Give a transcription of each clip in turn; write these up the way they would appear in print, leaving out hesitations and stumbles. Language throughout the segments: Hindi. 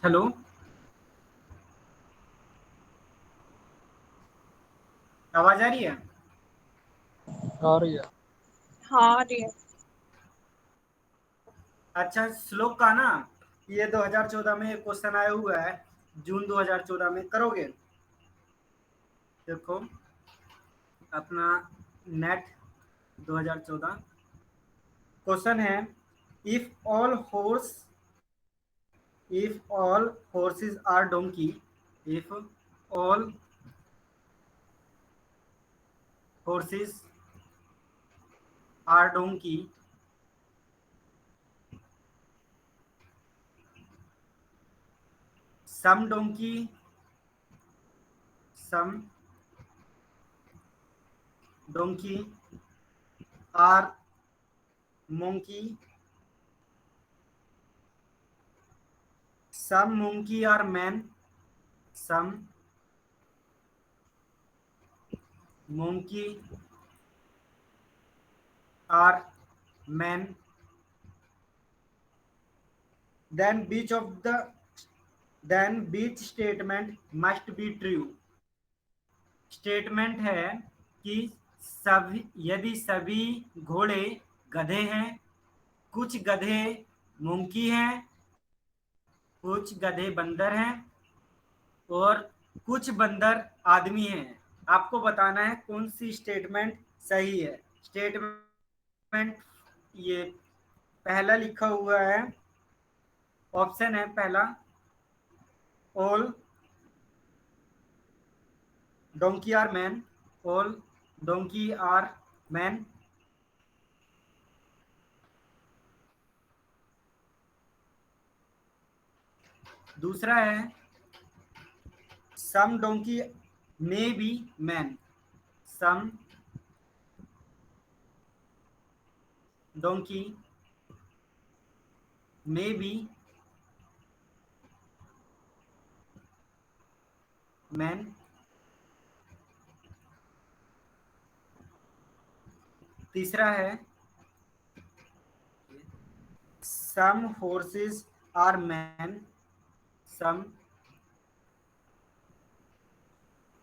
हेलो। आवाज आ रही है? आ रही है। हाँ रही है। अच्छा, श्लोक का ना, ये 2014 में एक क्वेश्चन आया हुआ है। जून 2014 में करोगे? देखो, अपना नेट 2014 क्वेश्चन है। If all horse if all horses are donkey, if all horses are donkey, some donkey are monkey, some monkey are man, some monkey are men, then which statement must be true? Statement है कि सभी यदि सभी घोड़े गधे हैं, कुछ गधे मुंकी हैं, कुछ गधे बंदर हैं और कुछ बंदर आदमी हैं, आपको बताना है कौन सी स्टेटमेंट सही है। स्टेटमेंट ये पहला लिखा हुआ है, ऑप्शन है पहला, all donkey are man, all donkey are man. दूसरा है some donkey may be man, some donkey may be man. तीसरा है some horses are man, some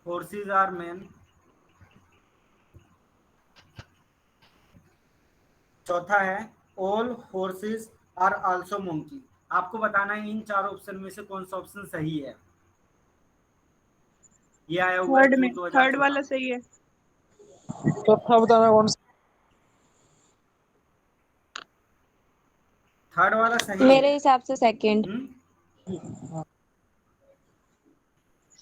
horses are man. चौथा है all horses are also monkey। आपको बताना है इन चार ऑप्शन में से कौन सा ऑप्शन सही है। ये आया हुआ है थर्ड में, जून थर्ड 2014 वाला में। सही है। चौथा बताना कौन सा? थर्ड वाला सही मेरे है। हिसाब से सेकंड।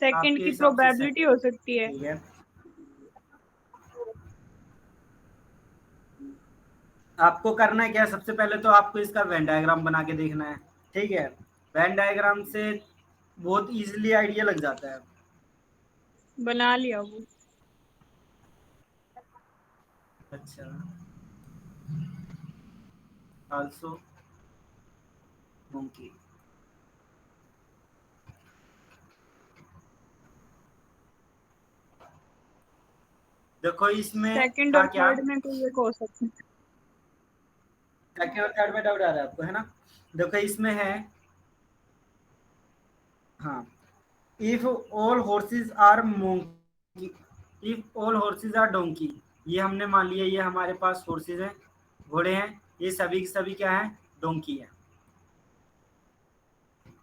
सेकंड आपके की हिसाब से प्रोबेबिलिटी हो सकती है। ठीक है। आपको करना है क्या, सबसे पहले तो आपको इसका वेन डायग्राम बना के देखना है। ठीक है, वेन डायग्राम से बहुत इजीली आइडिया लग जाता है। बना लिया वो। अच्छा, आल्सो monkey। देखो इसमें सेकंड था और क्या, थर्ड में कोई एक हो सकता है। सेकंड और थर्ड में डाउट आ रहा है आपको, है ना? देखो इसमें है, हाँ, if all horses are monkey, if all horses are donkey, ये हमने मान लिया ये हमारे पास horses हैं, घोड़े हैं, ये सभी के सभी क्या है, डोंकी है,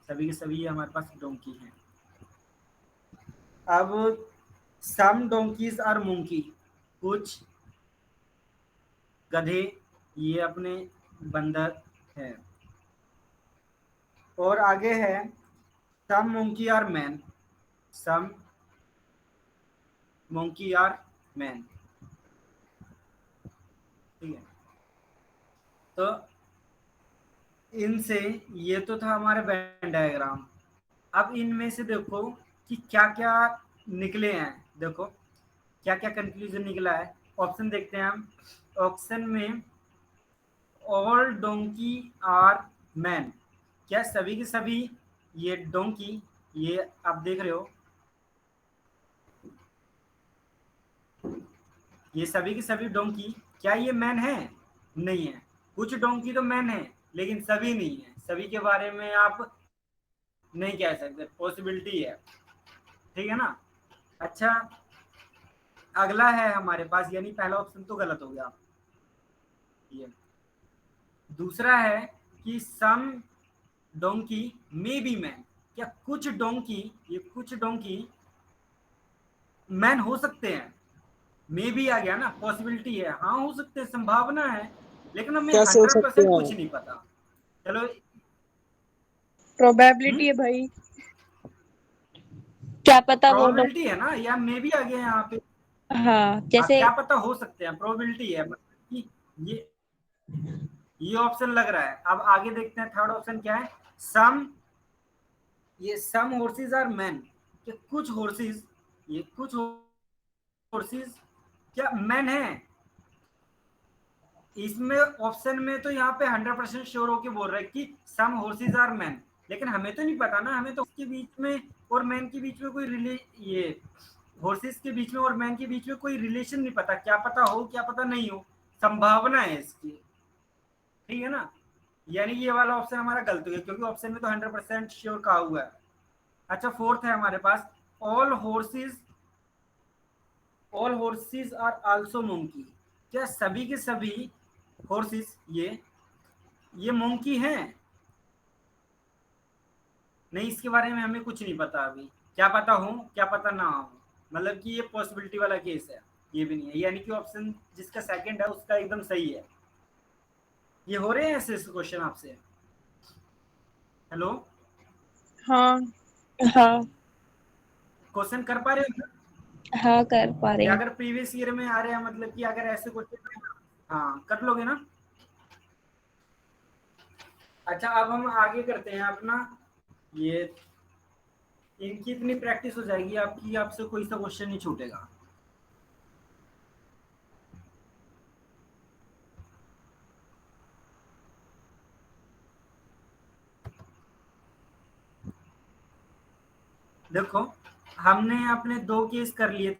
सभी के सभी ये हमारे पास डोंकी हैं। अब सम डोंकीज आर monkey, कुछ गधे ये अपने बंदर है, और आगे है some monkey are man, some monkey are man. ठीक है, तो इनसे, ये तो था हमारे वेन डायग्राम। अब इनमें से देखो कि क्या क्या निकले हैं, देखो क्या क्या कंक्लूजन निकला है। ऑप्शन देखते हैं हम। ऑप्शन में ऑल डोंकी आर मैन, क्या सभी के सभी ये डोंकी, ये आप देख रहे हो, ये सभी के सभी डोंकी क्या ये मैन है? नहीं है। कुछ डोंकी तो मैन है लेकिन सभी नहीं है। सभी के बारे में आप नहीं कह सकते, पॉसिबिलिटी है, ठीक है ना। अच्छा, अगला है हमारे पास, यानी पहला ऑप्शन तो गलत हो गया। ये दूसरा है कि सम डोंकी मे बी मैन, क्या कुछ डोंकी, ये कुछ डोंकी मैन हो सकते हैं। मे भी आ गया ना, पॉसिबिलिटी है, हाँ हो सकते हैं, संभावना है, लेकिन हमें कैसे हो सकते 100% हैं? कुछ नहीं पता। चलो। प्रोबेबिलिटी है भाई। क्या पता वो डॉ प्रोबेबिलिटी है ना, या मे भी आ गया यहाँ पे। हाँ, हाँ, जैसे क्या पता हो सकते हैं, प्रोबेबिलिटी है, मतलब कि ये ये ऑप्शन लग रहा है। अब आगे देखते हैं, थर्ड ऑप्शन क्या है। सम, ये सम हॉर्सेस आर मैन, कि कुछ हॉर्सेस, ये कुछ हॉर्सेस क्या मैन है। इसमें ऑप्शन में तो यहाँ पे 100% श्योर होके बोल रहा है कि सम हॉर्सेस आर मैन, लेकिन हमें तो नहीं पता ना, हमें तो उसके बीच में और मैन के बीच में कोई ये हॉर्सेस के बीच में और मैन के बीच में कोई रिलेशन नहीं पता, क्या पता हो क्या पता नहीं हो, संभावना है इसकी, ठीक है ना। यानी ये वाला ऑप्शन हमारा गलत हो गया, क्योंकि ऑप्शन में तो 100% श्योर कहा हुआ है। अच्छा, फोर्थ है हमारे पास, all horses, all horses are also monkey, क्या सभी के सभी हॉर्सेस ये मंकी हैं। नहीं, इसके बारे में हमें कुछ नहीं पता अभी, क्या पता हो क्या पता ना हो, मतलब कि ये पॉसिबिलिटी वाला केस है, ये भी नहीं है, यानी कि ऑप्शन जिसका सेकंड है उसका एकदम सही है। ये हो रहे हैं ऐसे क्वेश्चन आपसे। हेलो, हाँ। हाँ क्वेश्चन कर पा रहे हो ना? हाँ कर पा रहे या हैं। अगर प्रीवियस ईयर में आ रहे हैं, मतलब कि अगर ऐसे क्वेश्चन, हाँ कर लोगे ना। अच्छा, अब हम आगे करते हैं अपना, ये इनकी इतनी प्रैक्टिस हो जाएगी आपकी, आपसे कोई सा क्वेश्चन नहीं छूटेगा। देखो, हमने अपने 2 केस कर लिए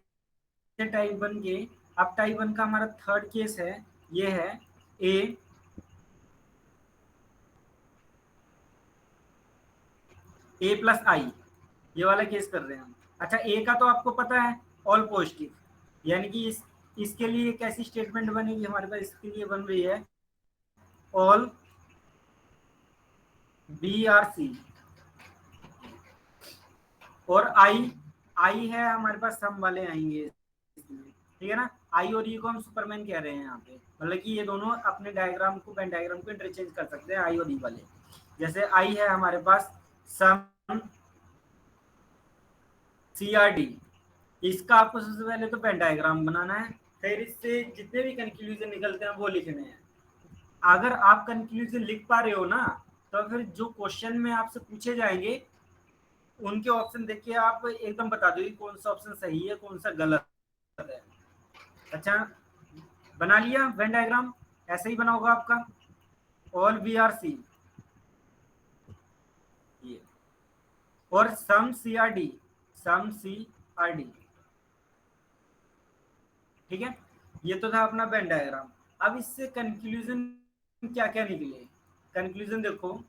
थे टाइप 1 के। अब टाइप 1 का हमारा थर्ड केस है, ये है ए, ए प्लस आई, ये वाला केस कर रहे हैं हम। अच्छा, ए का तो आपको पता है, ऑल पॉजिटिव, यानी कि इसके लिए कैसी स्टेटमेंट बनेगी हमारे पास, इसके लिए बन रही है ऑल बी आर सी, और आई है हमारे पास, सम वाले आएंगे इसमें, ठीक है ना। आई और ई को हम सुपरमैन कह रहे हैं यहाँ पे, मतलब कि ये दोनों अपने डायग्राम को, पेन डायग्राम को इंटरचेंज कर सकते हैं, आई और ई वाले। जैसे आई है हमारे पास सम सी आर डी, इसका आपको सबसे पहले तो पेन डायग्राम बनाना है, फिर इससे जितने भी कंक्लूजन निकलते हैं वो लिखने हैं। अगर आप कंक्लूजन लिख पा रहे हो ना, तो फिर जो क्वेश्चन में आपसे पूछे जाएंगे उनके ऑप्शन देख के आप एकदम बता दो कि कौन सा ऑप्शन सही है कौन सा गलत है। अच्छा, बना लिया वेन डायग्राम, ऐसे ही बना होगा आपका, ऑल बी आर सी, ये, और some C are D, some C are D, ठीक है। ये तो था अपना वेन डायग्राम। अब इससे कंक्लूजन क्या क्या निकले, कंक्लूजन देखो,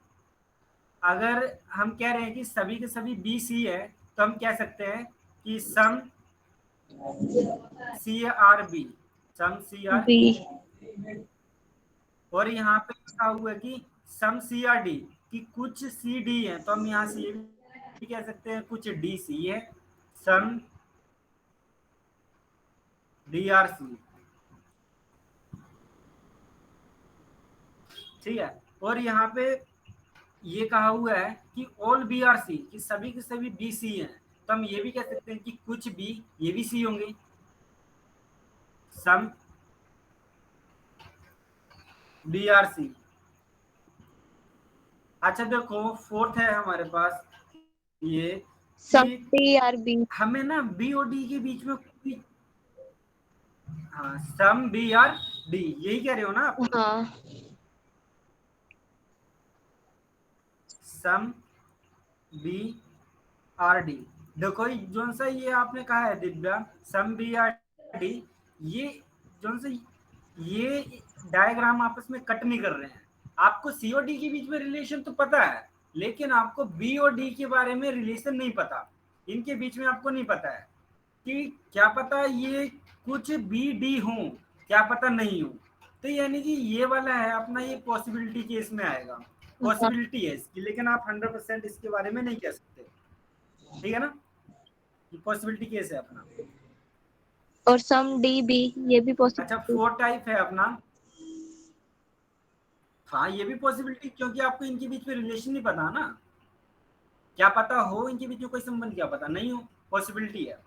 अगर हम कह रहे हैं कि सभी के सभी बी सी है, तो हम कह सकते हैं कि some C are B, some C are, B. और यहाँ पे लिखा हुआ है कि सम सी आर डी, कि कुछ सी डी है, तो हम यहाँ से ये भी कह सकते हैं कुछ डी सी है, सम डी आर सी, ठीक है। और यहाँ पे ये कहा हुआ है कि ऑल बी आर सी, कि सभी के सभी बी सी हैं, तो हम ये भी कह सकते हैं कि कुछ बी ये भी सी होंगे, सम बी आर सी। अच्छा देखो, फोर्थ है हमारे पास ये सम कि डी आर बी। हमें ना बी और डी के बीच में कोई, हाँ सम बी आर डी, यही कह रहे हो ना आप, हाँ सम बी आर डी। देखो जो सा ये आपने कहा है Divya, some B are D, ये जो सा ये डायग्राम आपस में कट नहीं कर रहे हैं। आपको सी और डी के बीच में रिलेशन तो पता है, लेकिन आपको बी और डी के बारे में रिलेशन नहीं पता, इनके बीच में आपको नहीं पता है कि क्या पता ये कुछ बी डी हो, क्या पता नहीं हो। तो यानी कि ये वाला है अपना, ये पॉसिबिलिटी केस में आएगा, हाँ, पॉसिबिलिटी है इसकी, लेकिन आप 100% इसके बारे में नहीं कह सकते, ठीक है ना, ये पॉसिबिलिटी केस है अपना। और सम डी बी ये भी अच्छा, पॉसिबल। 4 टाइप है अपना। हाँ, ये भी पॉसिबिलिटी, क्योंकि आपको इनके बीच में रिलेशन नहीं पता ना, क्या पता हो इनके बीच में कोई संबंध, क्या पता नहीं हो, पॉसिबिलिटी है।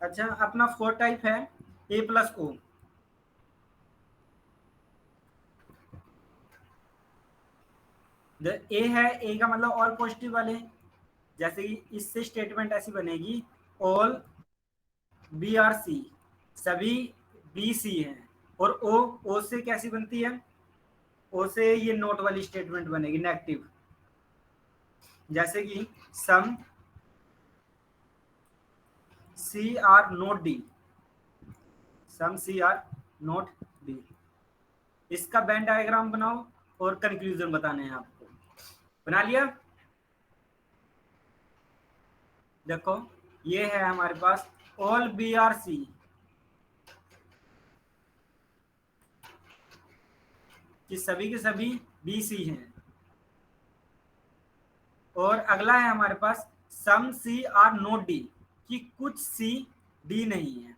अच्छा, अपना 4 टाइप है ए प्लस ओ। ए है, ए का मतलब ऑल पॉजिटिव वाले, जैसे कि इससे स्टेटमेंट ऐसी बनेगी, ऑल बी आर सी, सभी बी सी हैं। और ओ से कैसी बनती है, ओ से ये नोट वाली स्टेटमेंट बनेगी, नेगेटिव, जैसे कि some C are not D, some C are not D. इसका वेन डायग्राम बनाओ और कंक्लूजन बताने हैं आपको। बना लिया? देखो, ये है हमारे पास ऑल बी आर सी, कि सभी के सभी बी सी हैं। और अगला है हमारे पास some C are not D, कि कुछ सी डी नहीं है।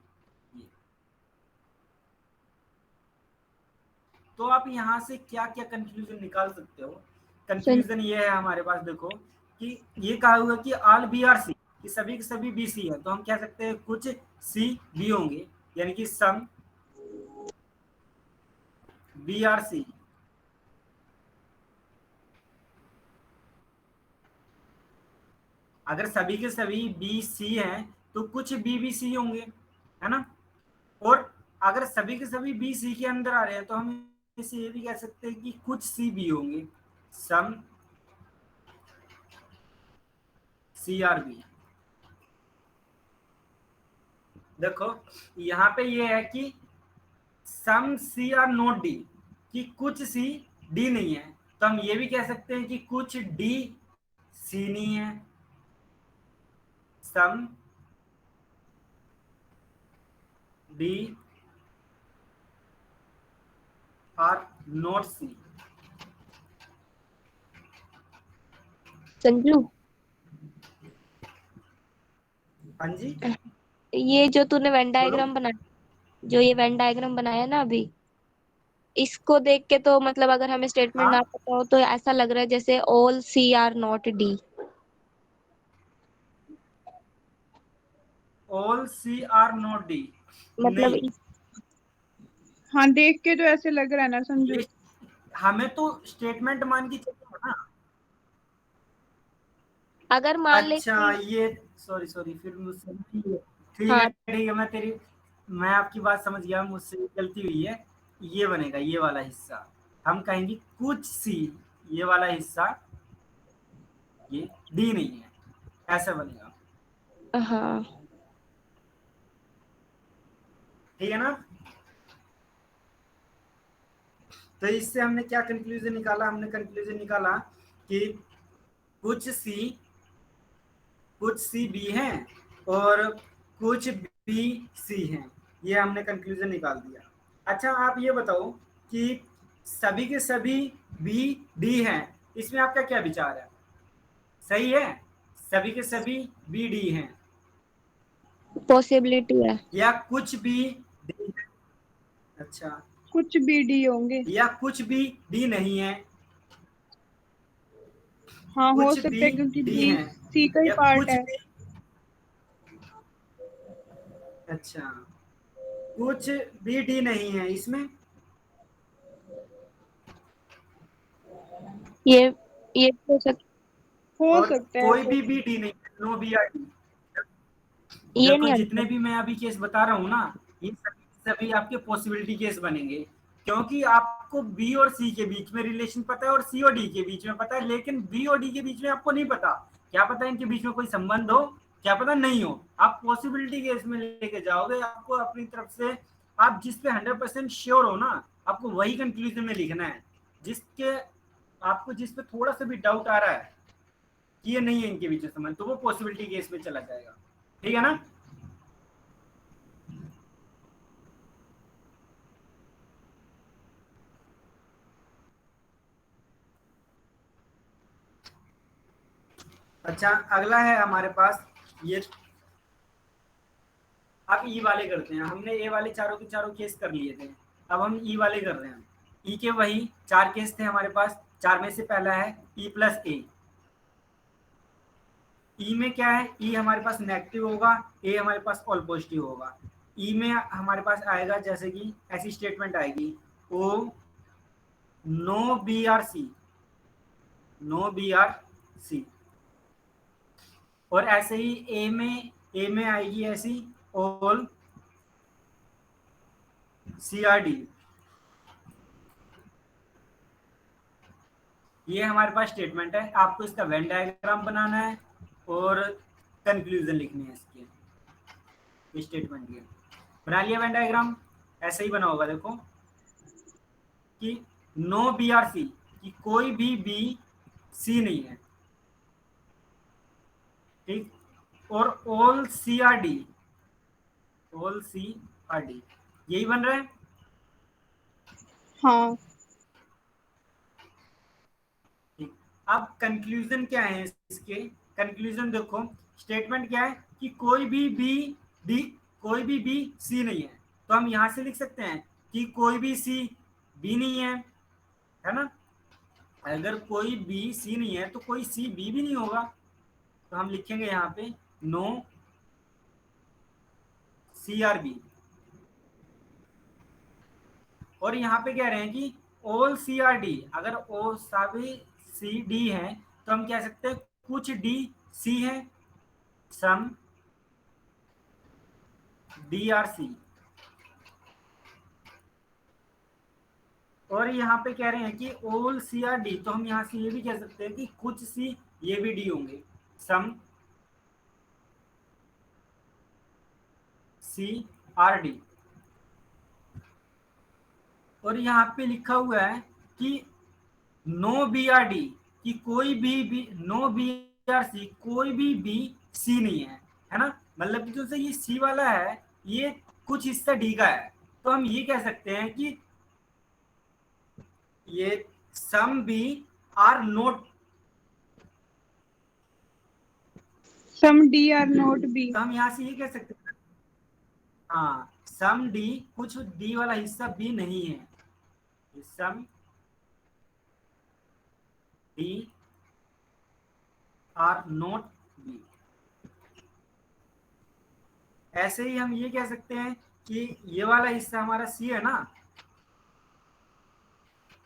तो आप यहां से क्या क्या कंक्लूजन निकाल सकते हो? कंक्लूजन ये है हमारे पास, देखो कि ये कहा हुआ कि ऑल बी आर सी, कि सभी के सभी बी सी है, तो हम कह सकते हैं कुछ सी बी होंगे, यानी कि सम बी आर सी। अगर सभी के सभी बी सी हैं तो कुछ बी बी सी होंगे, है ना। और अगर सभी के सभी बी सी के अंदर आ रहे हैं तो हम इसे ये भी कह सकते हैं कि कुछ सी बी होंगे, सम सी आर बी। देखो, यहाँ पे ये है कि some C are not D, कि कुछ सी डी नहीं है, तो हम ये भी कह सकते हैं कि कुछ डी सी नहीं है, सम डी आर नॉट सी। संजू, हाँ जी, ये जो तूने वेन बोलो। डायग्राम बनाया, जो ये वेन डायग्राम बनाया ना अभी, इसको देख के तो मतलब अगर हमें स्टेटमेंट ना हाँ, पता हो तो ऐसा लग रहा है जैसे all C are not D. All C are not D, मतलब नहीं, हाँ, देख के तो ऐसे लग रहा है ना संजू। ये हमें तो स्टेटमेंट मान के चलो ना। अगर मान ले अच्छा, कि ये सॉरी सॉरी, फिर मुझसे ठीक है हाँ, ठीक है, मैं आपकी बात समझ गया, मुझसे गलती हुई है। ये बनेगा, ये वाला हिस्सा हम कहेंगे कुछ सी, ये वाला हिस्सा ये डी नहीं है, ऐसा बनेगा, हाँ, ठीक है ना। तो इससे हमने क्या कंक्लूजन निकाला, हमने कंक्लूजन निकाला कि कुछ सी बी हैं और कुछ बी सी हैं, ये हमने कंक्लूजन निकाल दिया। अच्छा, आप ये बताओ कि सभी के सभी बी डी हैं, इसमें आपका क्या विचार है? सही है, सभी के सभी बी डी हैं, पॉसिबिलिटी है। या कुछ भी डी है? अच्छा, कुछ बी डी होंगे। या कुछ भी डी नहीं है, हाँ, हो कुछ सकता भी है क्योंकि डी बी हैं, सी का ही या पार्ट कुछ है। भी, अच्छा, कुछ भी डी नहीं है इसमें, ये ये हो सकता, हो और सकता है कोई ऐसे। भी डी नहीं, नो बी आर डी। ये देखो, नहीं आना जितने भी चाहिए। मैं अभी केस बता रहा हूँ ना, ये सभी आपके पॉसिबिलिटी केस बनेंगे, क्योंकि आपको बी और सी के बीच में रिलेशन पता है और सी और डी के बीच में पता है, लेकिन बी और डी के बीच में आपको नहीं पता, क्या पता इनके बीच में कोई संबंध हो, क्या पता नहीं हो। आप पॉसिबिलिटी केस में लेके जाओगे, आपको अपनी तरफ से, आप जिस पे 100% श्योर हो ना, आपको वही कंक्लूजन में लिखना है, जिसके आपको जिस पे थोड़ा सा भी डाउट आ रहा है कि ये नहीं है इनके बीच में संबंध, तो वो पॉसिबिलिटी केस में चला जाएगा। ठीक है ना? अच्छा, अगला है हमारे पास ये, अब ई वाले करते हैं। हमने ए वाले चारों के चारों केस कर लिए थे, अब हम ई वाले कर रहे हैं। ई के वही 4 केस थे हमारे पास, 4 में से पहला है ई प्लस ए। ई में क्या है, ई हमारे पास नेगेटिव होगा, ए हमारे पास ऑल पॉजिटिव होगा। ई में हमारे पास आएगा जैसे कि ऐसी स्टेटमेंट आएगी, oh no B are C, no B are C. और ऐसे ही ए में आएगी ऐसी ऑल सी आर डी। ये हमारे पास स्टेटमेंट है। आपको इसका वेन डायग्राम बनाना है और कंक्लूजन लिखनी है इसकी स्टेटमेंट की। बना लिया वेन डायग्राम? ऐसे ही बना होगा, देखो कि नो बी आर सी, कि कोई भी बी सी नहीं है, ठीक। और all C are D, all C are D, यही बन रहा है। हाँ। ठीक, अब कंक्लूजन क्या है इसके? कंक्लूजन देखो, स्टेटमेंट क्या है कि कोई भी बी डी, कोई भी बी सी नहीं है। तो हम यहां से लिख सकते हैं कि कोई भी सी बी नहीं है ना? अगर कोई बी सी नहीं है तो कोई सी बी भी नहीं होगा। तो हम लिखेंगे यहाँ पे नो सी आर बी। और यहाँ पे कह रहे हैं कि ऑल सी आर डी, अगर ओ सभी सी डी है तो हम कह सकते हैं कुछ डी सी है, सम डी आर सी। और यहाँ पे कह रहे हैं कि ऑल सी आर डी, तो हम यहाँ से ये भी कह सकते हैं कि कुछ सी ये भी डी होंगे, सम सी आर डी। और यहाँ पे लिखा हुआ है कि नो बी आर डी, कि कोई भी नो बी आर सी, कोई भी बी सी नहीं है ना? मतलब कि जो ये सी वाला है ये कुछ हिस्सा डी का है। तो हम ये कह सकते हैं कि ये some B are not, some D are not B. तो हम यहाँ से ये कह सकते हैं, हाँ, सम डी, कुछ डी वाला हिस्सा बी नहीं है, some D are not B. ऐसे ही हम ये कह सकते हैं कि ये वाला हिस्सा हमारा सी है ना,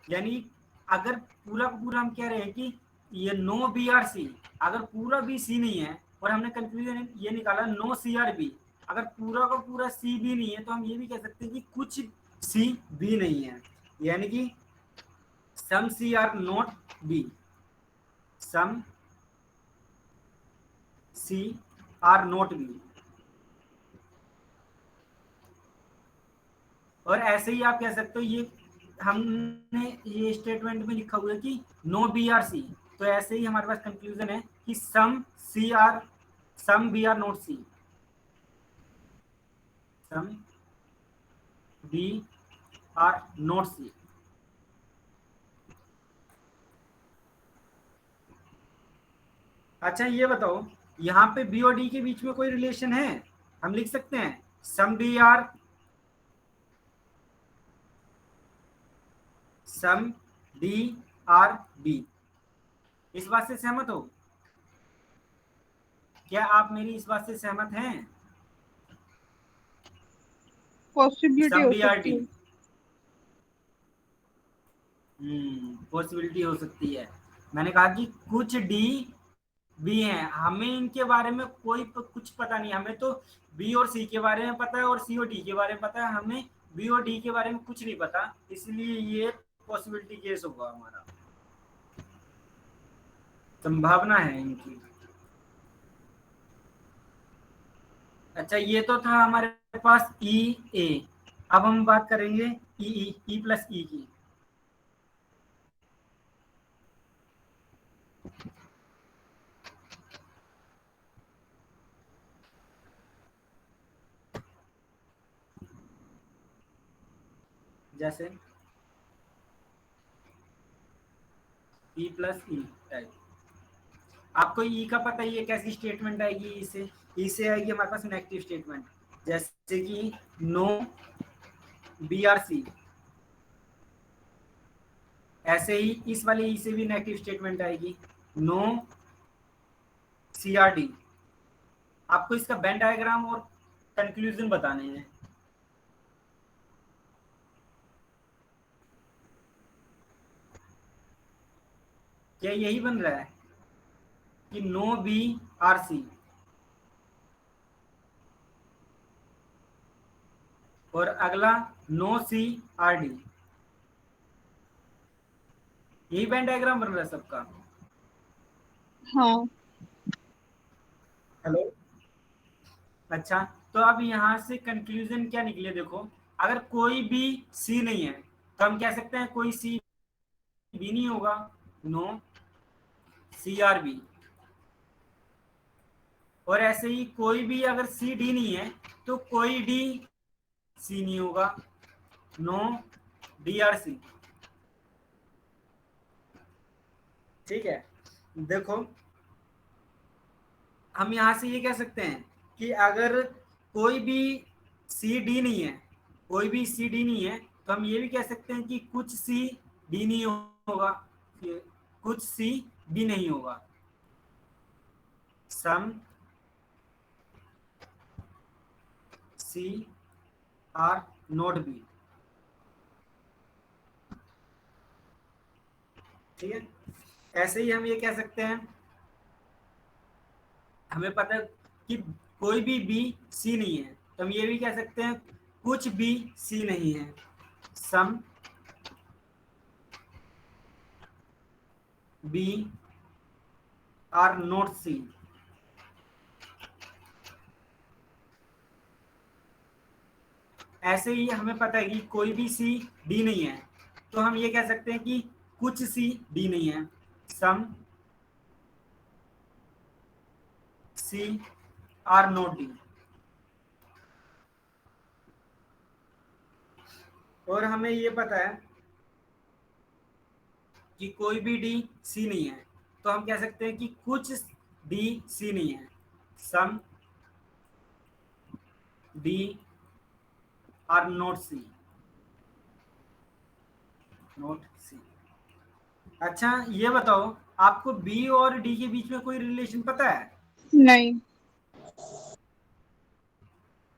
यानी अगर पूरा का पूरा हम कह रहे हैं कि ये नो बी आर सी, अगर पूरा भी सी नहीं है, और हमने कंक्लूजन ये निकाला नो सी आर बी, अगर पूरा का पूरा सी भी नहीं है, तो हम ये भी कह सकते हैं कि कुछ सी भी नहीं है, यानी कि some C are not B, some C are not B. और ऐसे ही आप कह सकते हो, ये हमने ये स्टेटमेंट में लिखा हुआ है कि नो बी आर सी, तो ऐसे ही हमारे पास कंक्लूजन है कि some C are, some B are not C, some B are not C. अच्छा, ये बताओ यहाँ पे बी और डी के बीच में कोई रिलेशन है? हम लिख सकते हैं some B are, some D are B. इस बात से सहमत हो? क्या आप मेरी इस बात से सहमत हैं? पॉसिबिलिटी सम हो बी आर सकती डी, है। पॉसिबिलिटी हो सकती है। मैंने कहा कि कुछ डी बी हैं, हमें इनके बारे में कोई कुछ पता नहीं। हमें तो बी और सी के बारे में पता है और सी और डी के बारे में पता है, हमें बी और डी के बारे में कुछ नहीं पता, इसलिए ये पॉसिबिलिटी केस होगा हमारा, संभावना है इनकी। अच्छा, ये तो था हमारे पास ई ए। अब हम बात करेंगे ई प्लस ई की। जैसे ई प्लस ई टाइप। आपको ई का पता ही है कैसी स्टेटमेंट आएगी, ई से आएगी हमारे पास नेगेटिव स्टेटमेंट, जैसे कि नो बी आर सी। ऐसे ही इस वाले ई से भी नेगेटिव स्टेटमेंट आएगी, नो सी आर डी। आपको इसका वेन डायग्राम और कंक्लूजन बताने हैं। क्या यही बन रहा है कि नो बी आर सी और अगला नो सी आर डी, यही वेन डायग्राम बन रहा है सबका। हाँ। हेलो। अच्छा, तो अब यहाँ से कंक्लूजन क्या निकले, देखो अगर कोई भी सी नहीं है तो हम कह सकते हैं कोई सी भी नहीं होगा, नो सी आर बी। और ऐसे ही कोई भी अगर सी डी नहीं है तो कोई डी सी नहीं होगा, नो डी आर सी। ठीक है, देखो हम यहां से ये कह सकते हैं कि अगर कोई भी सी डी नहीं है, कोई भी सी डी नहीं है, तो हम ये भी कह सकते हैं कि कुछ सी डी नहीं होगा, कुछ सी डी नहीं होगा, सम सी आर नॉट बी। ठीक है, ऐसे ही हम ये कह सकते हैं, हमें पता है कि कोई भी बी सी नहीं है, तो हम ये भी कह सकते हैं कुछ भी सी नहीं है, सम बी आर नॉट सी। ऐसे ही हमें पता है कि कोई भी सी डी नहीं है, तो हम ये कह सकते हैं कि कुछ सी डी नहीं है, सम सी आर नॉट डी। और हमें ये पता है कि कोई भी डी सी नहीं है, तो हम कह सकते हैं कि कुछ डी सी नहीं है, some D are not C, not C. अच्छा ये बताओ, आपको बी और डी के बीच में कोई रिलेशन पता है? नहीं।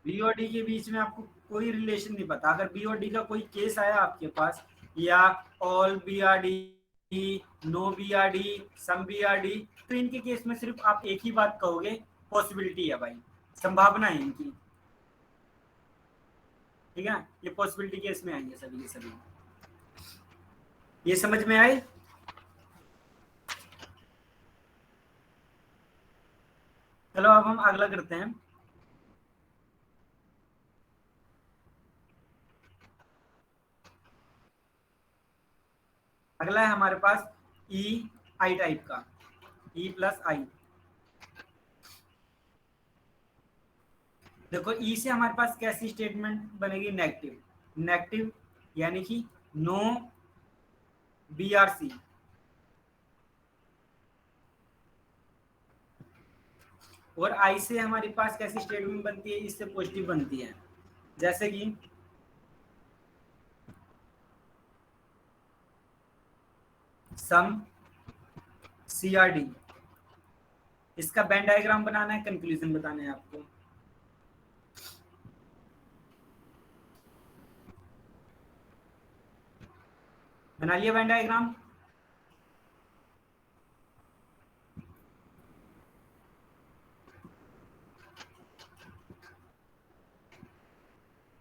बी और डी के बीच में आपको कोई रिलेशन नहीं पता। अगर बी और डी का कोई केस आया आपके पास, या all B are D, no B are D, some B are D, तो इनके केस में सिर्फ आप एक ही बात कहोगे, पॉसिबिलिटी है भाई, संभावना है इनकी। ठीक है, ये पॉसिबिलिटी केस में आएंगे सभी के सभी। ये समझ में आए? चलो अब हम अगला करते हैं। अगला है हमारे पास ई आई टाइप का, ई प्लस आई। देखो ई से हमारे पास कैसी स्टेटमेंट बनेगी, नेगेटिव, नेगेटिव यानी कि नो बी आर सी। और आई से हमारे पास कैसी स्टेटमेंट बनती है, इससे पॉजिटिव बनती है, जैसे कि सम सी आर डी। इसका वेन डायग्राम बनाना है, कंक्लूजन बताना है आपको। बना लिया Venn diagram?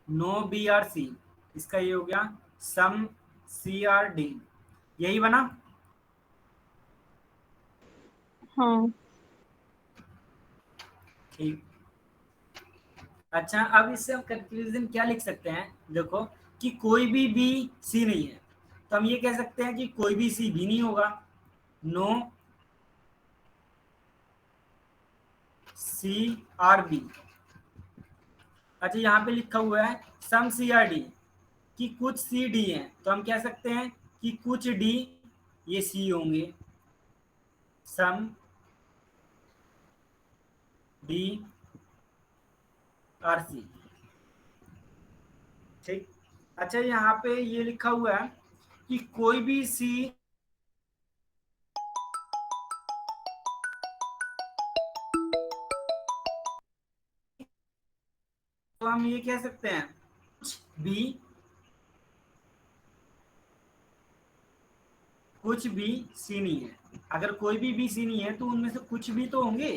No B are C, इसका ये हो गया सम सी आर डी, यही बना। हाँ। ठीक। अच्छा अब इससे हम कंक्लूजन क्या लिख सकते हैं, देखो कि कोई भी बी सी नहीं है, तो हम ये कह सकते हैं कि कोई भी सी भी नहीं होगा, नो सी आर बी। अच्छा यहाँ पे लिखा हुआ है सम सी आर डी, कि कुछ सी डी हैं, तो हम कह सकते हैं कि कुछ डी ये सी होंगे, सम डी आर सी। ठीक। अच्छा, यहाँ पे ये लिखा हुआ है कि कोई भी सी, तो हम ये कह सकते हैं कुछ भी सी नहीं है। अगर कोई भी बी सी नहीं है तो उनमें से कुछ भी तो होंगे।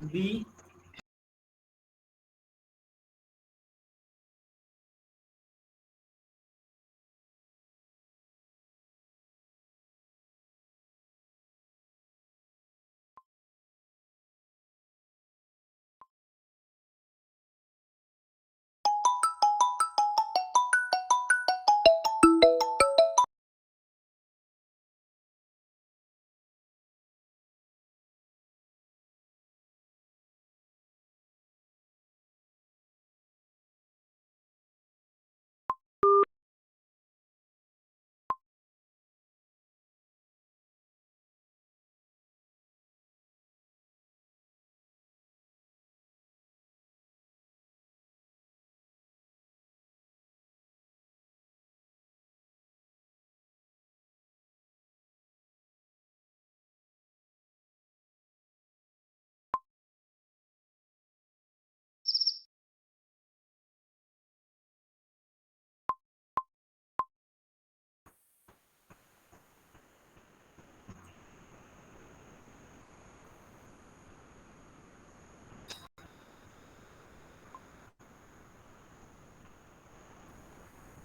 बी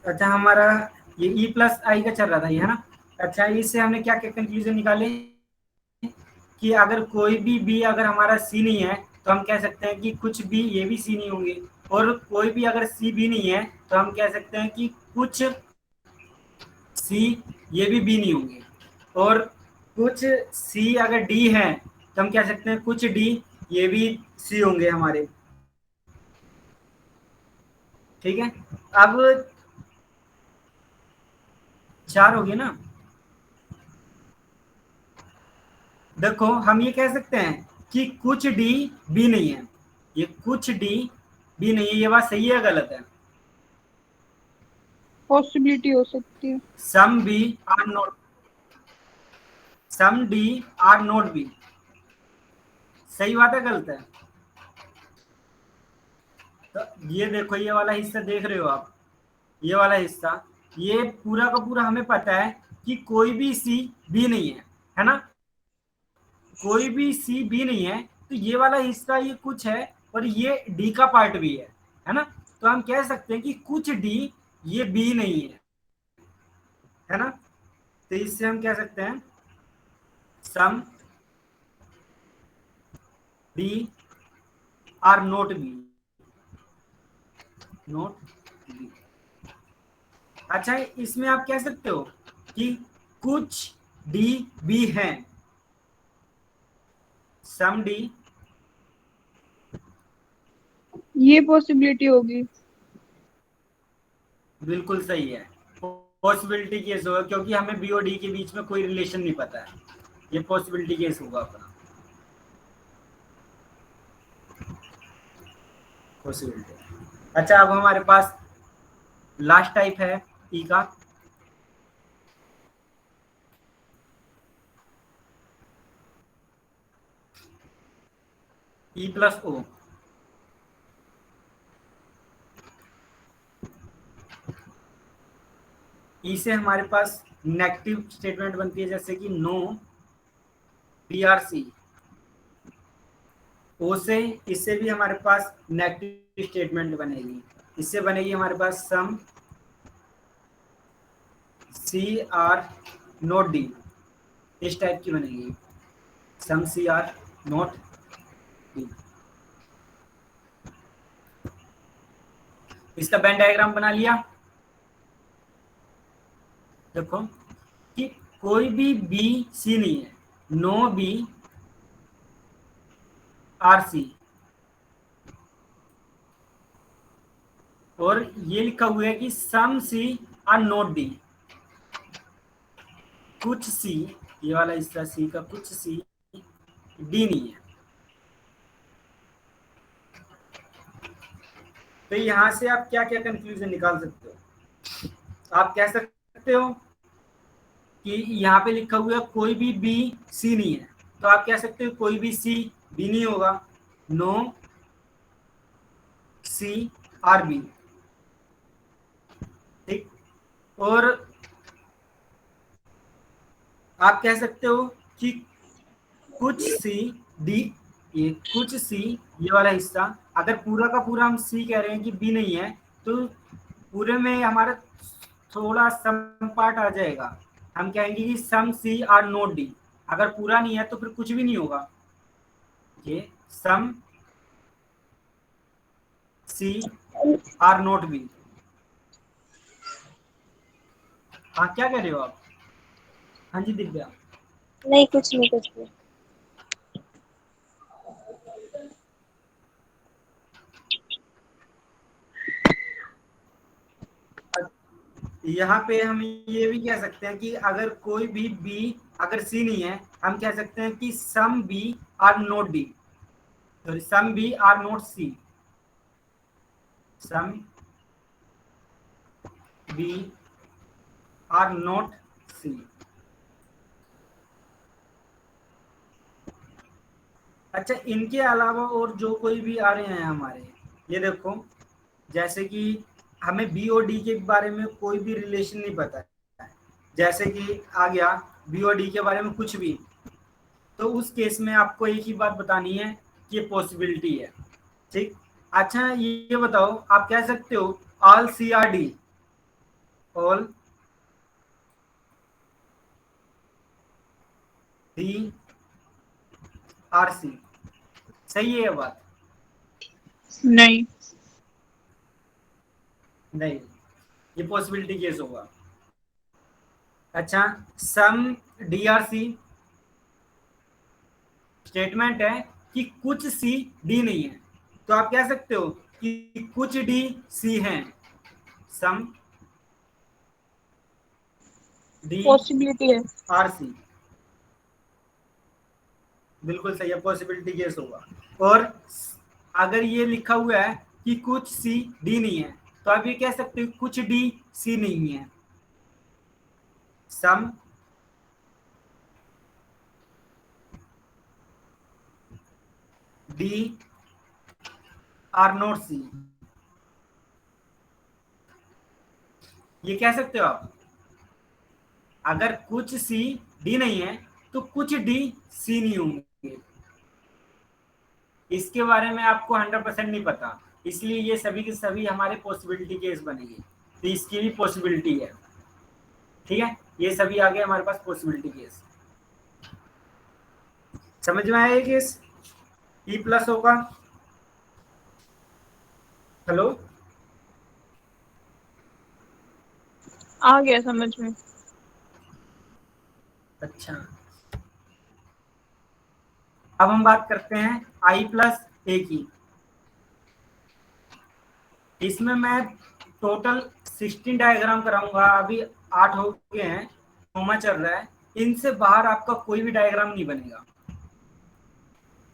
अच्छा, हमारा ये ई प्लस आई का चल रहा था ये, है ना। अच्छा, इससे हमने क्या क्या कंक्लूजन निकाले कि अगर कोई भी बी अगर हमारा सी नहीं है तो हम कह सकते हैं कि कुछ बी ये भी सी नहीं होंगे, और कोई भी अगर सी बी नहीं है तो हम कह सकते हैं कि कुछ सी ये भी बी नहीं होंगे, और कुछ सी अगर डी है तो हम कह सकते हैं कुछ डी ये भी सी होंगे हमारे। ठीक है, अब 4 हो गए ना। देखो, हम ये कह सकते हैं कि कुछ डी बी नहीं है, ये कुछ डी बी नहीं है, ये बात सही है गलत है? पॉसिबिलिटी हो सकती है। Some B are not, some D are not B, सही बात है गलत है? तो ये देखो, ये वाला हिस्सा देख रहे हो आप, ये वाला हिस्सा, ये पूरा का पूरा हमें पता है कि कोई भी सी बी नहीं है ना, कोई भी सी बी नहीं है। तो ये वाला हिस्सा ये कुछ है, और ये डी का पार्ट भी है ना। तो हम कह सकते हैं कि कुछ डी ये बी नहीं है ना। तो इससे हम कह सकते हैं some D are not B, not B. अच्छा, इसमें आप कह सकते हो कि कुछ डी बी है, सम डी, ये पॉसिबिलिटी होगी। बिल्कुल सही है, पॉसिबिलिटी केस होगा, क्योंकि हमें बी और डी के बीच में कोई रिलेशन नहीं पता है, ये पॉसिबिलिटी केस होगा अपना, पॉसिबिलिटी। अच्छा, अब हमारे पास लास्ट टाइप है ई का, ई प्लस ओ। ई से हमारे पास नेगेटिव स्टेटमेंट बनती है, जैसे कि नो पी आर सी। ओ से, इससे भी हमारे पास नेगेटिव स्टेटमेंट बनेगी, इससे बनेगी हमारे पास some C are not D, इस टाइप की बनेगी, सम सी आर नोट डी। इसका वेन डायग्राम बना लिया। देखो कि कोई भी बी सी नहीं है, नो बी आर सी, और ये लिखा हुआ है कि some C are not D, कुछ सी, ये वाला हिस्सा सी का कुछ सी डी नहीं है। तो यहां से आप क्या क्या कंक्लूजन निकाल सकते हो? आप कह सकते हो कि यहाँ पे लिखा हुआ है कोई भी बी सी नहीं है, तो आप कह सकते हो कोई भी सी बी नहीं होगा, नो सी आर बी, ठीक। और आप कह सकते हो कि कुछ सी डी, ये कुछ सी, ये वाला हिस्सा, अगर पूरा का पूरा हम सी कह रहे हैं कि बी नहीं है, तो पूरे में हमारा थोड़ा सम पार्ट आ जाएगा, हम कहेंगे कि some C are not D. अगर पूरा नहीं है तो फिर कुछ भी नहीं होगा, ये some C are not B. हाँ, क्या कह रहे हो आप? हाँ जी दिव्या। नहीं, कुछ नहीं, कुछ नहीं। यहाँ पे हम ये भी कह सकते हैं कि अगर कोई भी बी अगर सी नहीं है, हम कह सकते हैं कि some B are not D, sorry some B are not C, some B are not C. अच्छा, इनके अलावा और जो कोई भी आ रहे हैं हमारे, ये देखो, जैसे कि हमें बी और डी के बारे में कोई भी रिलेशन नहीं पता है, जैसे कि आ गया बी और डी के बारे में कुछ भी, तो उस केस में आपको एक ही बात बतानी है कि ये पॉसिबिलिटी है, ठीक। अच्छा, ये बताओ, आप कह सकते हो all C are D, all D are C, सही है ये बात? नहीं। नहीं, ये पॉसिबिलिटी केस होगा। अच्छा, सम डी आर सी स्टेटमेंट है कि कुछ सी डी नहीं है, तो आप कह सकते हो कि कुछ डी सी हैं, सम डी पॉसिबिलिटी है। आर सी, बिल्कुल सही है, पॉसिबिलिटी केस होगा। और अगर ये लिखा हुआ है कि कुछ सी डी नहीं है, तो आप ये कह सकते हो कुछ डी सी नहीं है, some D are not C, ये कह सकते हो आप। अगर कुछ सी डी नहीं है तो कुछ डी सी नहीं होंगे, इसके बारे में आपको 100% नहीं पता, इसलिए ये सभी के सभी हमारे पॉसिबिलिटी केस बनेंगे, तो इसकी भी पॉसिबिलिटी है, ठीक है। ये सभी आ गए हमारे पास पॉसिबिलिटी केस। समझ में आया ये केस? ई प्लस होगा। हेलो, आ गया समझ में। अच्छा, अब हम बात करते हैं आई प्लस ए की। इसमें मैं टोटल 16 डायग्राम कराऊंगा, अभी 8 हो गए हैं, 9वां चल रहा है। इनसे बाहर आपका कोई भी डायग्राम नहीं बनेगा,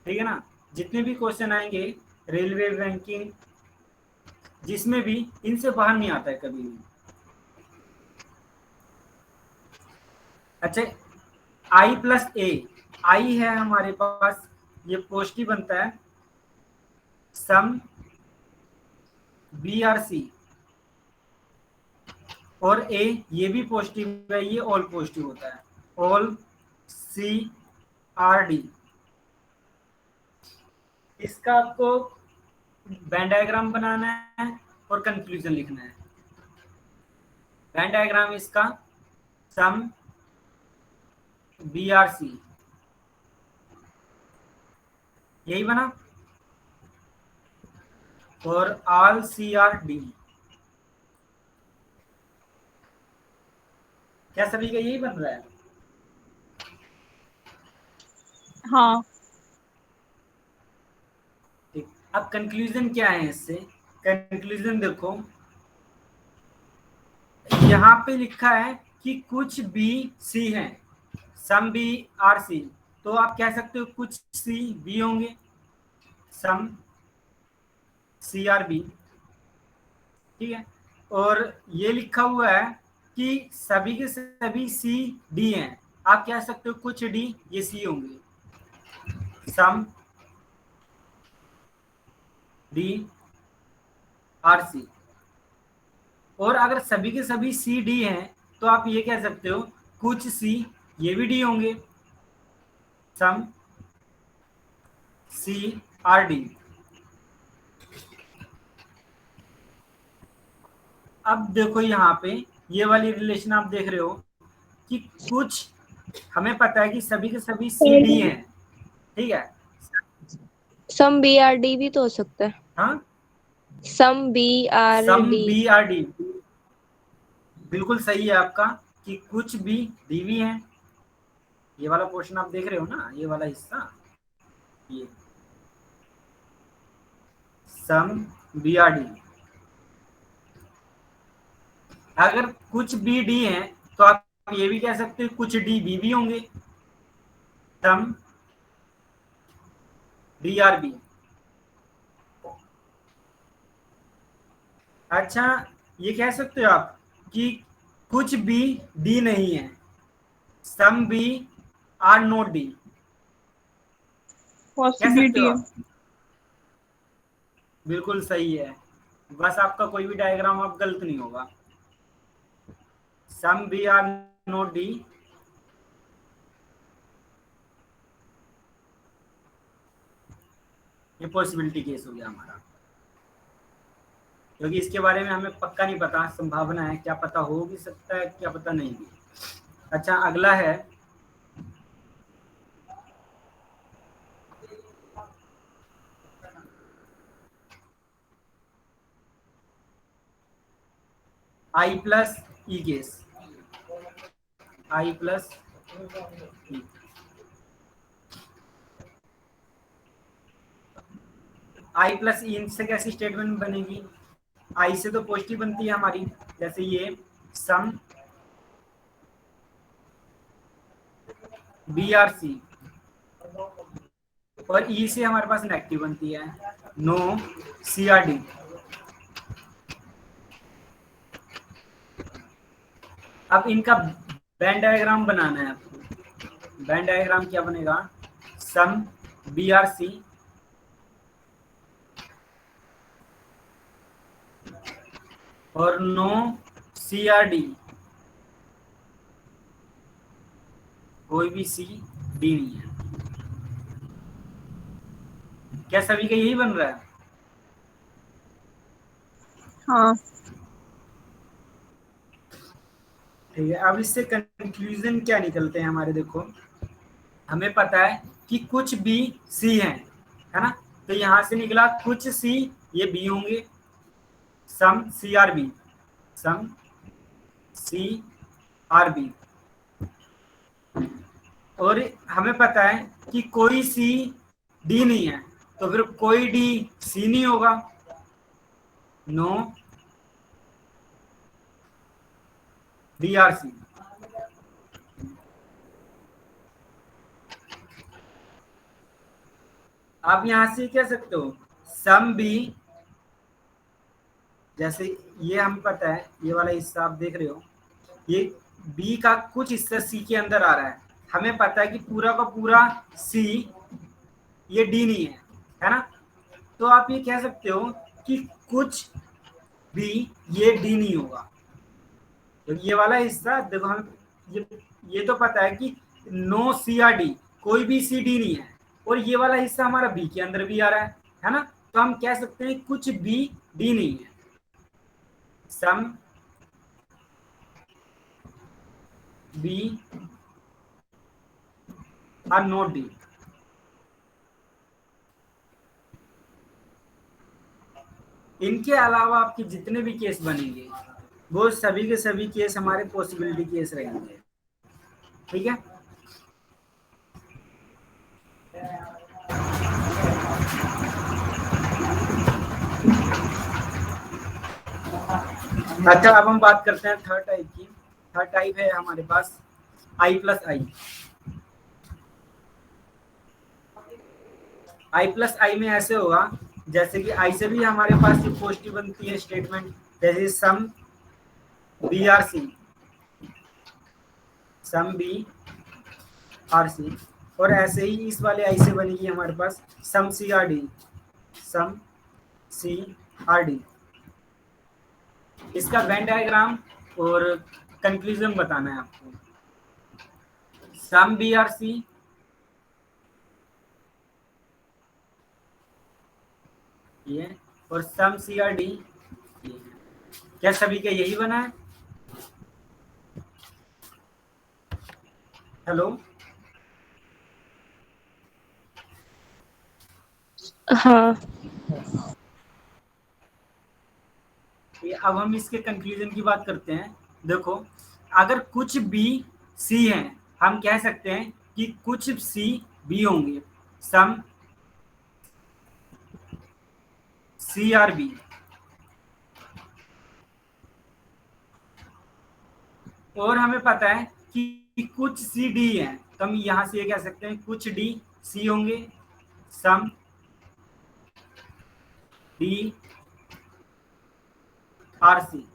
ठीक है ना। जितने भी क्वेश्चन आएंगे रेलवे बैंकिंग जिसमें भी, इनसे बाहर नहीं आता है कभी भी। अच्छा, आई प्लस ए, आई है हमारे पास, ये पॉजिटिव बनता है, सम बी आर सी, और ए ये भी पॉजिटिव है, ये ऑल पॉजिटिव होता है, ऑल सी आर डी। इसका आपको वेन डायग्राम बनाना है और कंक्लूजन लिखना है। वेन डायग्राम इसका सम बी आर सी, यही बना, और ऑल सी आर डी, क्या सभी का यही बन रहा है? हाँ। ठीक, अब कंक्लूजन क्या है इससे? कंक्लूजन देखो, यहाँ पे लिखा है कि कुछ बी सी है, सम बी आर सी, तो आप कह सकते हो कुछ सी बी होंगे, सम सी आर बी, ठीक है। और ये लिखा हुआ है कि सभी के सभी सी डी हैं, आप कह सकते हो कुछ डी ये सी होंगे, सम डी आर सी। और अगर सभी के सभी सी डी हैं तो आप ये कह सकते हो कुछ सी ये भी डी होंगे, सम सी आर डी। अब देखो यहाँ पे ये वाली रिलेशन आप देख रहे हो कि कुछ, हमें पता है कि सभी के सभी सी डी हैं, ठीक है। सम बी आर डी भी तो हो सकता है। हाँ, some B are some D. B are D, बिल्कुल सही है आपका कि कुछ भी डी भी हैं। ये वाला पोर्शन आप देख रहे हो ना, ये वाला हिस्सा, ये सम बी आर डी। अगर कुछ बी डी हैं तो आप ये भी कह सकते हो कुछ डी बी भी होंगे, सम डी आर बी। अच्छा, ये कह सकते हो आप कि कुछ बी डी नहीं है, some B are not D, कह सकते पॉसिबिलिटी हो है। आप, बिल्कुल सही है। बस आपका कोई भी डायग्राम आप गलत नहीं होगा, some B are not D, ये पॉसिबिलिटी केस हो गया हमारा, क्योंकि इसके बारे में हमें पक्का नहीं पता, संभावना है, क्या पता हो भी सकता है, क्या पता नहीं भी। अच्छा, अगला है आई प्लस ई केस, आई प्लस ई। आई प्लस ई से कैसी स्टेटमेंट बनेगी? आई से तो पॉजिटिव बनती है हमारी, जैसे ये सम बी आर सी, और ई से हमारे पास नेगेटिव बनती है, नो सी आर डी। अब इनका वेन डायग्राम बनाना है आपको। वेन डायग्राम क्या बनेगा? सम बी आर सी और नो सी आर डी, कोई भी सी डी नहीं है। क्या सभी का यही बन रहा है? हाँ। ठीक है, अब इससे कंक्लूजन क्या निकलते हैं हमारे? देखो, हमें पता है कि कुछ बी सी है ना, तो यहां से निकला कुछ सी ये बी होंगे, सम C are B, some C are B. और हमें पता है कि कोई सी डी नहीं है, तो फिर कोई डी सी नहीं होगा, नो डी आर सी। आप यहां से कह सकते हो सम बी, जैसे ये हमें पता है, ये वाला हिस्सा आप देख रहे हो, ये बी का कुछ हिस्सा सी के अंदर आ रहा है, हमें पता है कि पूरा का पूरा सी ये डी नहीं है ना, तो आप ये कह सकते हो कि कुछ भी ये डी नहीं होगा। तो ये वाला हिस्सा देखो, हम ये तो पता है कि नो सी आर डी, कोई भी सी डी नहीं है, और ये वाला हिस्सा हमारा बी के अंदर भी आ रहा है ना, तो हम कह सकते हैं कुछ भी डी नहीं है, some B are not D. इनके अलावा आपके जितने भी केस बनेंगे वो सभी के सभी केस हमारे पॉसिबिलिटी केस रहेंगे। ठीक है, अच्छा अब हम बात करते हैं थर्ड टाइप की। थर्ड टाइप है हमारे पास आई प्लस आई। आई प्लस आई में ऐसे होगा जैसे कि आई से भी हमारे पास पॉजिटिव बनती है स्टेटमेंट, जैसे some B are C, some B are C. और ऐसे ही इस वाले आई से बनेगी हमारे पास some C are D, some C are D. इसका वेन डायग्राम और कंक्लूजन बताना है आपको। सम बी आर सी, ये, और सम सी आर डी, क्या सभी का यही बना है? हेलो, हाँ। अब हम इसके कंक्लूजन की बात करते हैं। देखो, अगर कुछ बी सी है, हम कह सकते हैं कि कुछ सी बी होंगे, सम सी आर बी। और हमें पता है कि कुछ सी डी है, तो हम यहां से ये कह सकते हैं कुछ डी सी होंगे, सम डी आर सी।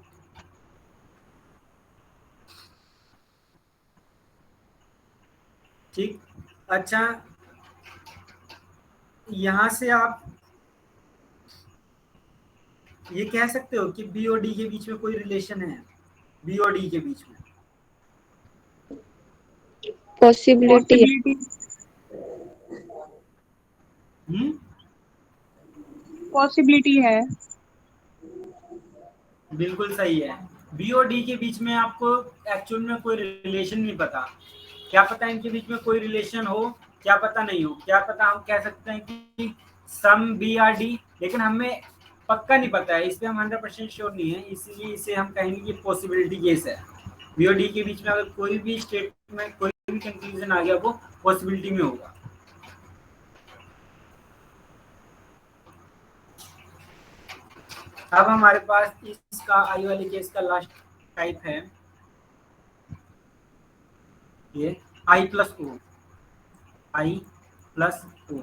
ठीक, अच्छा यहां से आप ये कह सकते हो कि बी और डी के बीच में कोई रिलेशन है, बी और डी के बीच में। पॉसिबिलिटी है। पॉसिबिलिटी हम्म, पॉसिबिलिटी है। बिल्कुल सही है। बी और डी के बीच में आपको एक्चुअल में कोई रिलेशन नहीं पता। क्या पता इनके बीच में कोई रिलेशन हो, क्या पता नहीं हो, क्या पता हम कह सकते हैं कि सम बी आर डी, लेकिन हमें पक्का नहीं पता है, इस पे हम 100% श्योर नहीं है, इसलिए इसे हम कहेंगे कि पॉसिबिलिटी केस है। बी और डी के बीच में अगर कोई भी स्टेट में कोई भी कंक्लूजन आ गया वो पॉसिबिलिटी में होगा। अब हमारे पास इसका आई वाले केस का लास्ट टाइप है ये आई प्लस ओ, आई प्लस ओ।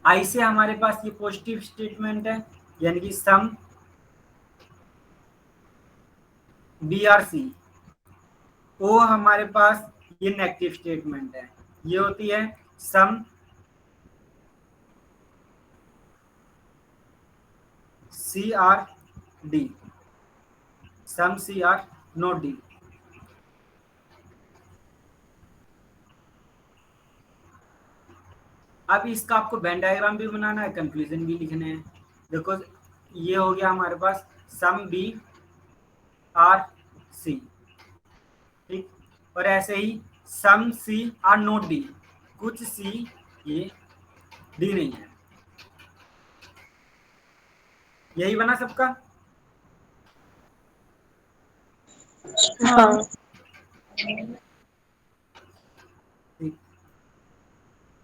आई से हमारे पास ये पॉजिटिव स्टेटमेंट है, यानी कि सम बी आर सी। ओ हमारे पास ये नेगेटिव स्टेटमेंट है, ये होती है सम C are D, some C are not D. अब इसका आपको वेन डायग्राम भी बनाना है, कंक्लूजन भी लिखने हैं। देखो, ये हो गया हमारे पास सम बी आर सी, ठीक, और ऐसे ही सम सी आर नोट डी, कुछ सी ये डी नहीं है। यही बना सबका। हाँ। हाँ। ठीक,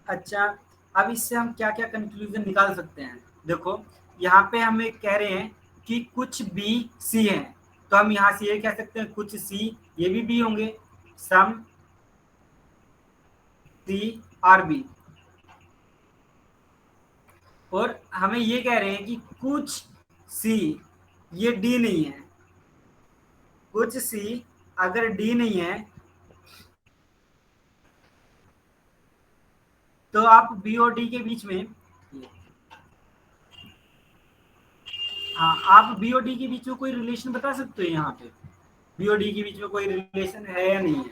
अच्छा अब इससे हम क्या क्या कंक्लूजन निकाल सकते हैं। देखो, यहाँ पे हमें कह रहे हैं कि कुछ बी सी है, तो हम यहाँ से ये कह सकते हैं कुछ सी ये भी बी होंगे, सम सी आर बी। और हमें ये कह रहे हैं कि कुछ सी ये डी नहीं है, कुछ सी अगर डी नहीं है तो आप बी और डी के बीच में, हाँ, आप बी और डी के बीच में कोई रिलेशन बता सकते हो। यहाँ पे बी और डी के बीच में कोई रिलेशन है या नहीं है?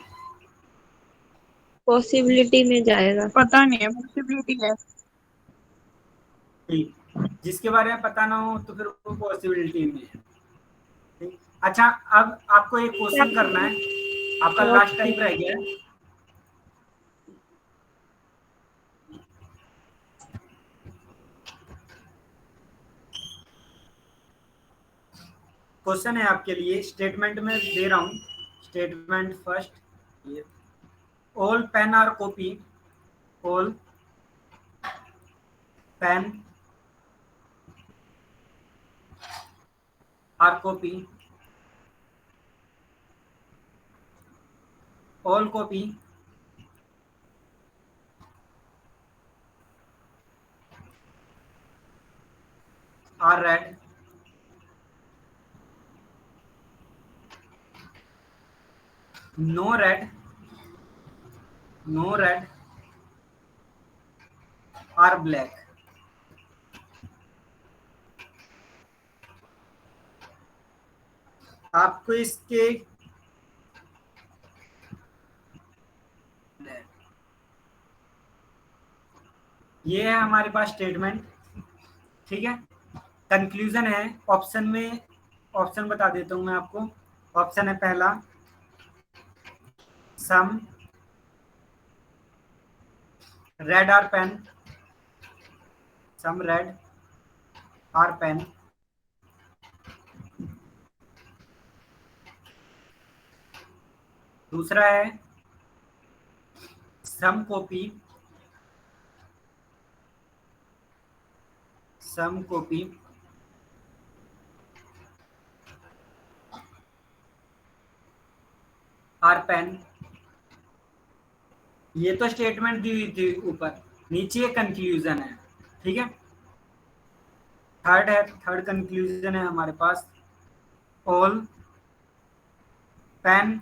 पॉसिबिलिटी में जाएगा। पता नहीं है, पॉसिबिलिटी है। ठीक, जिसके बारे में पता ना हो तो फिर वो पॉसिबिलिटी में है। ठीक, अच्छा अब आपको एक क्वेश्चन करना है, आपका लास्ट टाइप रह गया है। क्वेश्चन है आपके लिए, स्टेटमेंट में दे रहा हूं। स्टेटमेंट फर्स्ट, ये all pen are copy, all pen are copy, all copy are red, no red, no red are black. आपको इसके ये है हमारे पास स्टेटमेंट, ठीक है। कंक्लूजन है, ऑप्शन में ऑप्शन बता देता हूं मैं आपको। ऑप्शन है पहला, some red are pen, some red are pen, दूसरा है some copy, some copy are pen. ये तो स्टेटमेंट दी हुई थी ऊपर, नीचे कंक्लूजन है, ठीक है। थर्ड है, थर्ड कंक्लूजन है हमारे पास, all pen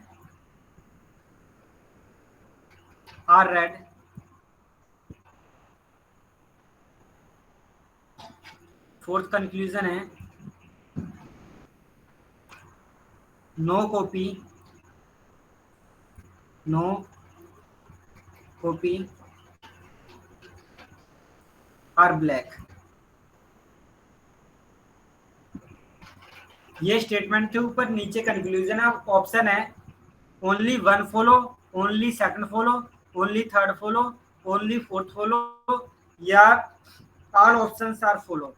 are red, fourth conclusion है, no copy, no copy are black. ये स्टेटमेंट के ऊपर, नीचे कंक्लूजन है। ऑप्शन है only one follow, only second follow, only third follow, only fourth follow, या ऑल ऑप्शंस आर फॉलो।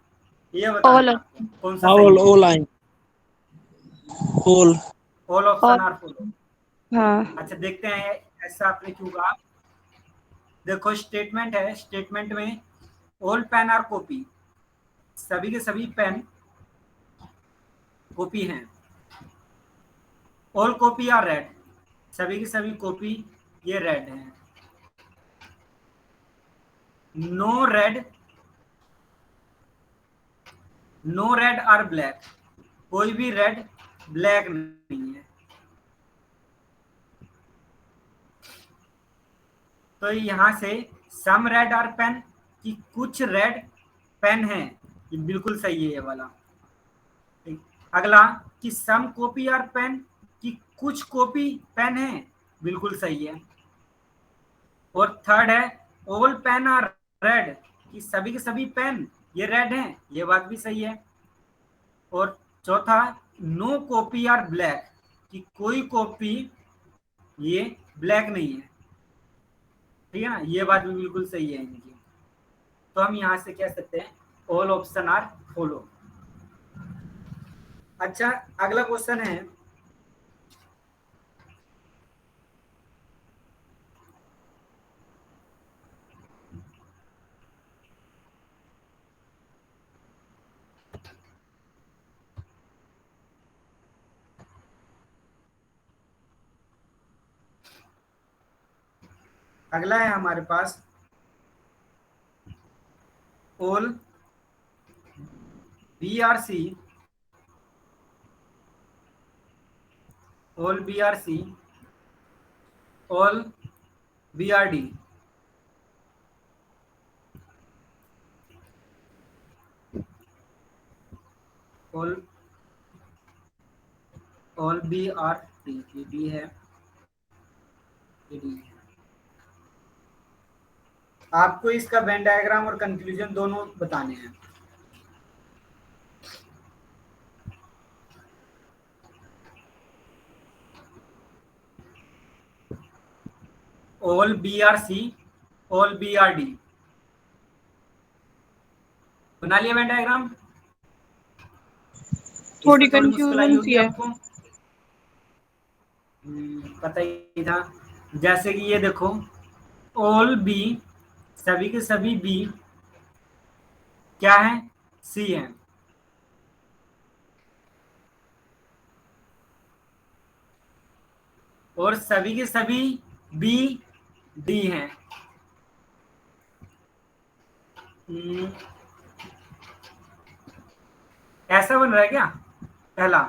ये बताना ऑल, है आपको कौन सा सही है। all line, all all all, option are follow. हाँ। अच्छा देखते हैं ऐसा आपने क्यों कहा। देखो स्टेटमेंट है, स्टेटमेंट में ऑल पेन आर कॉपी, सभी के सभी पेन कॉपी हैं। ऑल कॉपी आर रेड, सभी की सभी कॉपी ये रेड हैं। No red, no red are black, कोई भी रेड ब्लैक नहीं है। तो यहां से सम रेड आर पेन कि कुछ रेड पेन है, ये बिल्कुल सही है ये वाला। अगला कि सम कॉपी आर पेन कि कुछ कॉपी पेन है, बिल्कुल सही है। और थर्ड है ऑल पेन आर रेड कि सभी के सभी पेन ये रेड हैं, ये बात भी सही है। और चौथा नो कॉपी आर ब्लैक कि कोई कॉपी ये ब्लैक नहीं है, ठीक है ना, ये बात भी बिल्कुल सही है इनकी। तो हम यहां से कह सकते हैं ऑल ऑप्शन आर फॉलो। अच्छा अगला क्वेश्चन है, अगला है हमारे पास all B are C, all B are C, all B are D, all all B are D, ये बी है, ये डी है। आपको इसका वेन डायग्राम और कंक्लूजन दोनों बताने हैं। All B are C, all B are D, बना लिया वेन डायग्राम। थोड़ी इसमें थोड़ी मुश्किल आई कंफ्यूजन होगी सी है। आपको। पता ही था। जैसे कि ये देखो, ऑल बी, सभी के सभी बी क्या है, सी है। और सभी के सभी बी डी हैं। हम्म, ऐसा बन रहा है क्या पहला?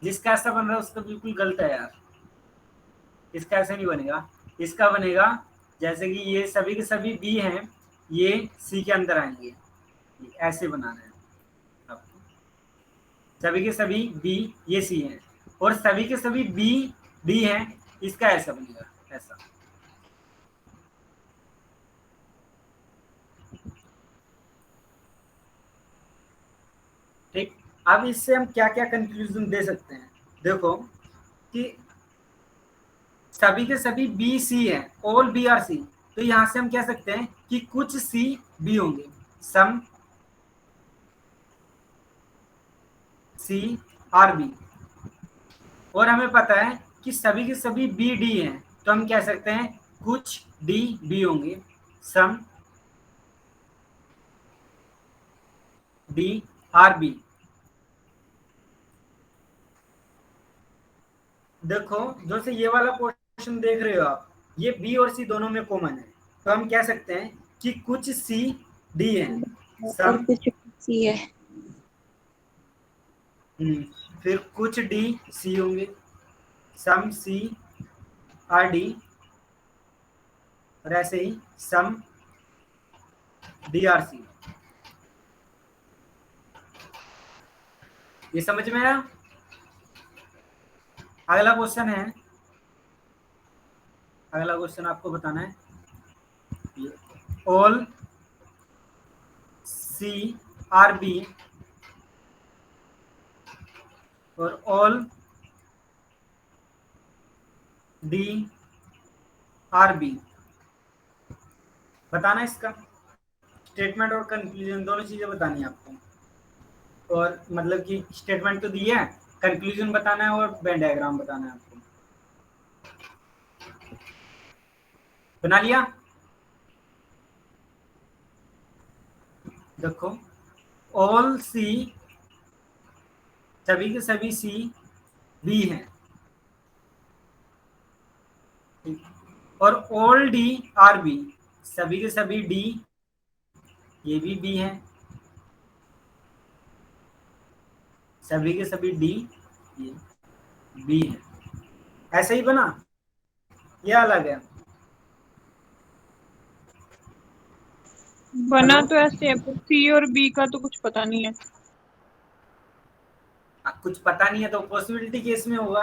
जिसका ऐसा बन रहा है उसका बिल्कुल गलत है यार। इसका ऐसे नहीं बनेगा। इसका बनेगा जैसे कि ये सभी के सभी बी हैं, ये सी के अंदर आएंगे। ऐसे बनाना है आपको। सभी के सभी बी, ये सी हैं, और सभी के सभी बी डी हैं। इसका ऐसा बनेगा, ऐसा। ठीक। अब इससे हम क्या क्या कंक्लूजन दे सकते हैं? देखो कि सभी के सभी बी सी हैं, ऑल बी आर सी। तो यहां से हम कह सकते हैं कि कुछ सी बी होंगे, सम सी आर बी। और हमें पता है कि सभी के सभी बी डी हैं, तो हम कह सकते हैं कुछ डी बी होंगे, सम डी आर बी। देखो, जो से ये वाला पोर्शन देख रहे हो आप, ये बी और सी दोनों में कॉमन है। तो हम कह सकते हैं कि कुछ सी डी है, और सम। कुछ सी है। फिर कुछ डी सी होंगे, सम सी आर डी। और ऐसे ही सम डी आर सी। ये समझ में आया? अगला क्वेश्चन है, अगला क्वेश्चन आपको बताना है। ऑल सी आर बी और ऑल डी आर बी। बताना इसका स्टेटमेंट और कंक्लूजन, दोनों चीजें बतानी है आपको। और मतलब कि स्टेटमेंट तो दिया है, कंक्लूजन बताना है और वेन डायग्राम बताना है आपको। बना लिया? देखो, ऑल सी, सभी के सभी सी बी हैं, और ऑल डी आर बी, सभी के सभी डी ये भी बी हैं, सभी के सभी डी ये बी है। ऐसे ही बना, ये अलग है। बना हेलो, तो ऐसे है, पर सी और बी का तो कुछ पता नहीं है। कुछ पता नहीं है तो पॉसिबिलिटी केस में होगा।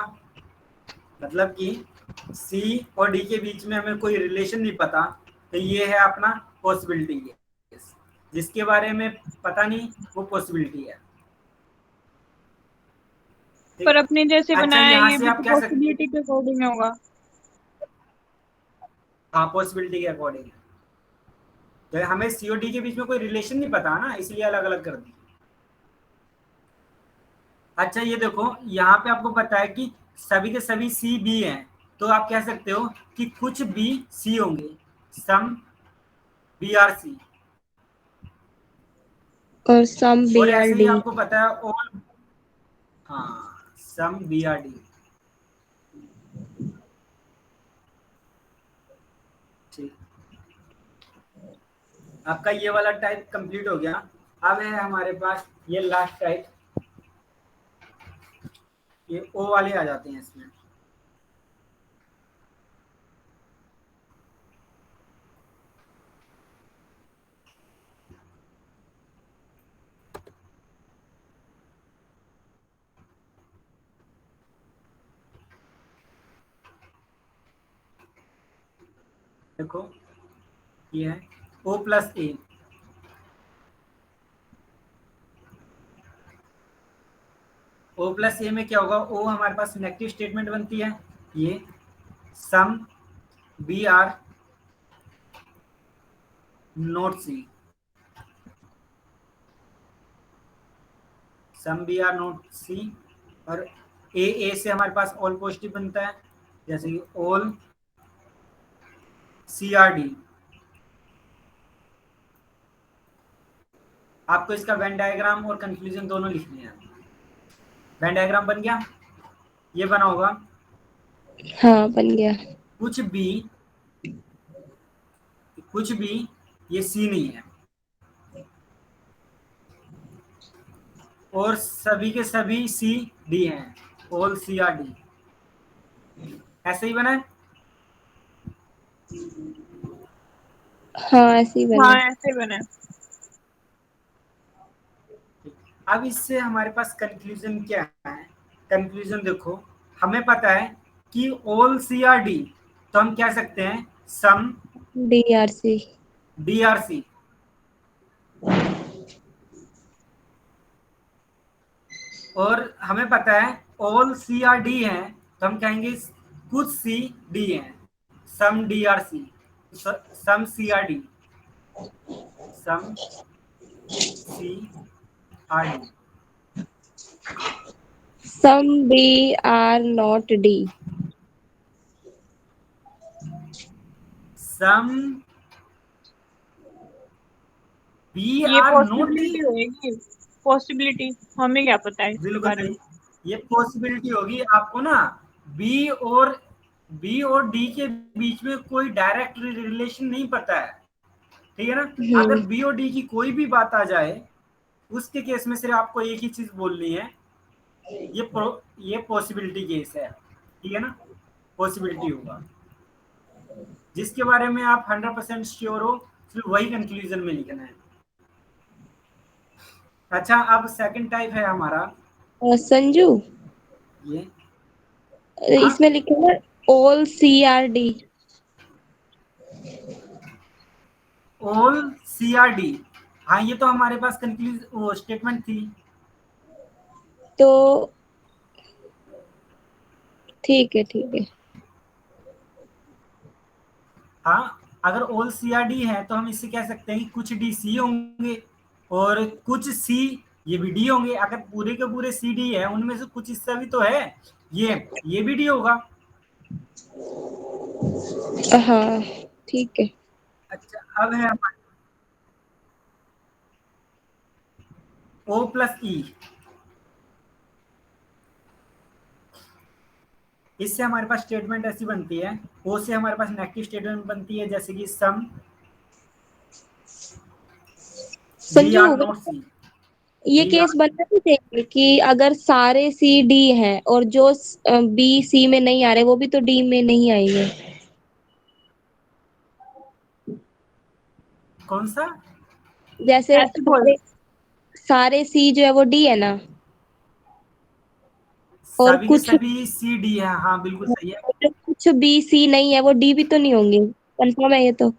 मतलब कि सी और डी के बीच में हमें कोई रिलेशन नहीं पता, तो ये है अपना पॉसिबिलिटी केस। जिसके बारे में पता नहीं, वो पॉसिबिलिटी है। पर ठीक। अपने जैसे अच्छा, बनाया है, यहाँ ये से भी आप तो कह सकते, पॉसिबिलिटी के अकॉर्डिंग होगा। हाँ पॉसिबिलिटी के अकॉर्डिंग। तो हमें सी और डी के बीच में कोई रिलेशन नहीं पता ना, इसलिए अलग अलग कर दी। अच्छा, ये देखो, यहाँ पे आपको पता है कि सभी के सभी सी बी हैं, तो आप कह सकते हो कि कुछ बी सी होंगे, सम बी आर सी। और सम और बी आर ऐसे ही डी। आपको पता है ऑल, हाँ सम बी आर डी। ठीक। आपका ये वाला टाइप कंप्लीट हो गया। अब है हमारे पास ये लास्ट टाइप, ये ओ वाले आ जाते हैं इसमें। देखो, ये है ओ प्लस ए। ओ प्लस ए में क्या होगा, ओ हमारे पास नेगेटिव स्टेटमेंट बनती है, ये some B are not C, some B are not C, और ए से हमारे पास ऑल पॉजिटिव बनता है, जैसे कि ऑल सी आर डी। आपको इसका वेन डायग्राम और कंक्लूजन दोनों लिखने हैं। वेन डायग्राम बन गया, ये बना होगा। हाँ बन गया। कुछ भी ये सी नहीं है, और सभी के सभी सी डी हैं, ऑल सी आर डी। ऐसे ही बना है। हाँ ऐसे ही बना हाँ है। ऐसे बना है। अब इससे हमारे पास कंक्लूजन क्या है? कंक्लूजन देखो, हमें पता है कि ऑल सी आर डी, तो हम कह सकते हैं some DRC। D are C. और हमें पता है ऑल सी आर डी है, तो हम कहेंगे कुछ सी डी है, some D are C, some C are D, some C are D. Some B are not D। Some B ये आर नोट डी। पॉसिबिलिटी होगी, पॉसिबिलिटी, हमें क्या पता है इसके बिल्कुल बारे सही, में। ये पॉसिबिलिटी होगी। आपको ना बी और डी के बीच में कोई डायरेक्ट रिलेशन नहीं पता है, ठीक है ना। अगर बी और डी की कोई भी बात आ जाए, उसके केस में सिर्फ आपको एक ही चीज बोलनी है, ये पॉसिबिलिटी केस है, ठीक है ना। पॉसिबिलिटी होगा, जिसके बारे में आप 100% श्योर हो, सिर्फ वही कंक्लूजन में लिखना है। अच्छा, अब सेकंड टाइप है हमारा संजू, ये। हाँ, इसमें लिखा है all CRD। All C are D. हाँ, ये तो हमारे पास कंक्लूज स्टेटमेंट थी। तो ठीक है ठीक है। हाँ, अगर ऑल सी आर डी है तो हम इससे कह सकते हैं कि कुछ डी सी होंगे और कुछ सी ये भी डी होंगे। अगर पूरे के पूरे सी डी है, उनमें से कुछ हिस्सा भी तो है, ये भी डी होगा। हाँ ठीक है। अच्छा, अब है ओ प्लस ई। इससे हमारे पास स्टेटमेंट ऐसी बनती है, ओ से हमारे पास नेगेटिव स्टेटमेंट बनती है, जैसे कि सम बी संजू, आर नॉट सी। ये बी केस आर, बनना भी चाहिए कि अगर सारे सी डी हैं और जो बी सी में नहीं आ रहे वो भी तो डी में नहीं आएंगे। कौन सा? जैसे ऐसे बोल, सारे सारे सी जो है वो डी है ना, और सभी के कुछ सभी सी डी है, हाँ बिल्कुल सही है। जो कुछ बी सी नहीं है वो डी भी तो नहीं होंगे। कंफर्म है ये तो।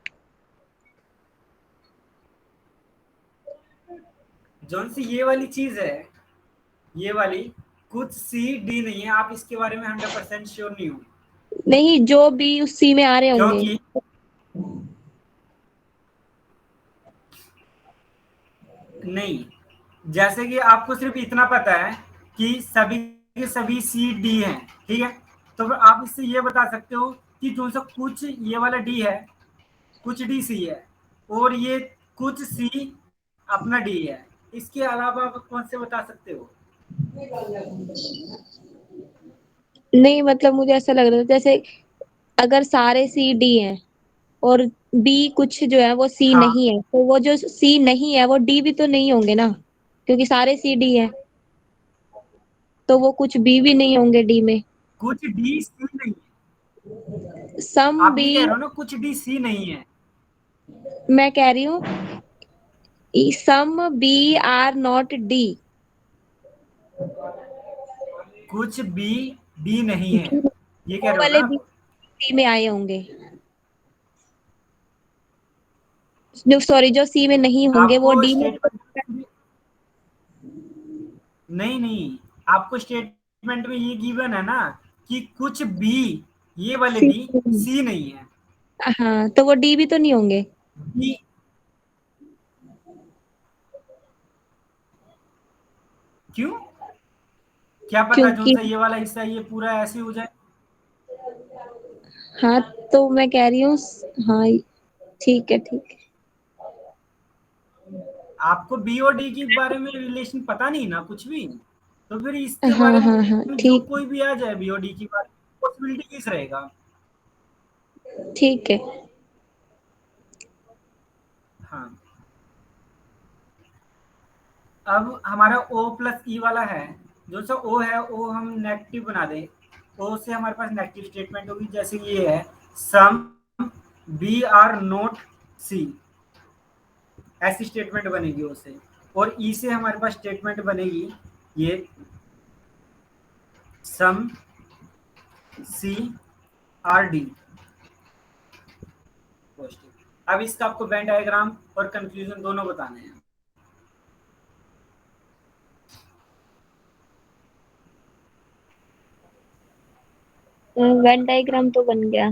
जौन सी ये वाली चीज है, ये वाली कुछ सी डी नहीं है, आप इसके बारे में 100% श्योर नहीं हो, नहीं, जो बी उस सी में आ रहे होंगे। क्योंकि नहीं, जैसे कि आपको सिर्फ इतना पता है कि सभी के सभी सी डी हैं, ठीक है। तो फिर आप इससे ये बता सकते हो कि जो सा कुछ ये वाला डी है, कुछ डी सी है, और ये कुछ सी अपना डी है। इसके अलावा आप कौन से बता सकते हो? नहीं मतलब मुझे ऐसा लग रहा था जैसे अगर सारे सी डी हैं और बी कुछ जो है वो सी हाँ, नहीं है, तो वो जो सी नहीं है वो डी भी तो नहीं होंगे ना, क्योंकि सारे सी डी है तो वो कुछ बी भी नहीं होंगे डी में। कुछ डी सी नहीं है। सम आप बी, ये कह रहे हो ना कुछ डी सी नहीं है। मैं कह रही हूँ some B are not D. कुछ बी डी नहीं है, ये कह वो रहे हो ना वाले बी आप? सी में आए होंगे, जो सॉरी जो सी में नहीं होंगे वो आपको डी में। स्टेटमेंट, नहीं, आपको स्टेटमेंट में ये गिवन है ना कि कुछ बी, ये वाले सी, बी सी नहीं है। हाँ तो वो डी भी तो नहीं होंगे। बी क्यों? क्या पता जो क्योंकि सा ये वाला हिस्सा ये पूरा ऐसे हो जाए। हाँ, तो मैं कह रही हूँ। हाँ, ठीक है, ठीक है। आपको बी और डी के बारे में रिलेशन पता नहीं ना कुछ भी, तो फिर इसके हाँ, बारे हाँ, हाँ, में जो ठीक, कोई भी आ जाए बी और डी की बारे में पॉसिबिलिटी किस रहेगा। ठीक है। हाँ, अब हमारा O प्लस ई वाला है, जो सा O है O हम नेगेटिव बना दें। O से हमारे पास नेगेटिव स्टेटमेंट होगी, जैसे ये है सम बी आर नोट सी, ऐसी स्टेटमेंट बनेगी O से। और E से हमारे पास स्टेटमेंट बनेगी ये some C are D positive. अब इसका आपको वेन डायग्राम और कंक्लूजन दोनों बताने हैं। वेन डायग्राम तो बन गया।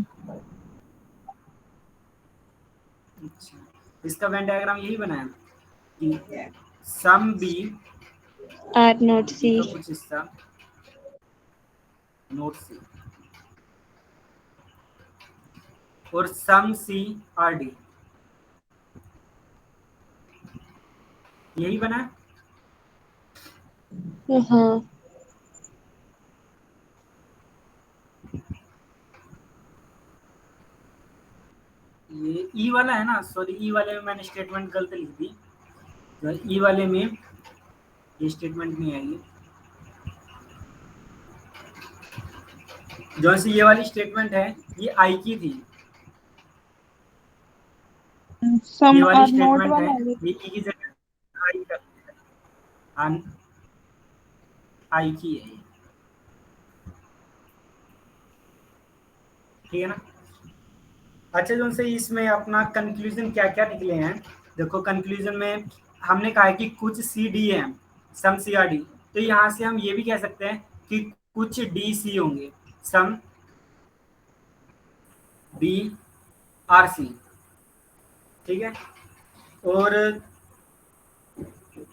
अच्छा, इसका वेन डायग्राम यही बनाया कि some B, are not B C. का कुछ हिस्सा नोट सी, और सम सी आर डी, यही बना है। हाँ, ये ई वाला है ना, सॉरी ई वाले में मैंने स्टेटमेंट गलत लिख दी, तो ई वाले में ये स्टेटमेंट नहीं आएगी। जो सी ये वाली स्टेटमेंट है ये आई की थी, ये सम वाली आर नोट स्टेटमेंट है, वाला है। ये ई की जगह आई कर, आई की है ये, ठीक है ना। अच्छा, जो से इसमें अपना कंक्लूजन क्या क्या निकले हैं, देखो कंक्लूजन में हमने कहा है कि कुछ सी डी है, सम सी आर डी, तो यहाँ से हम ये भी कह सकते हैं कि कुछ डी सी होंगे, सम बी आर सी, ठीक है। और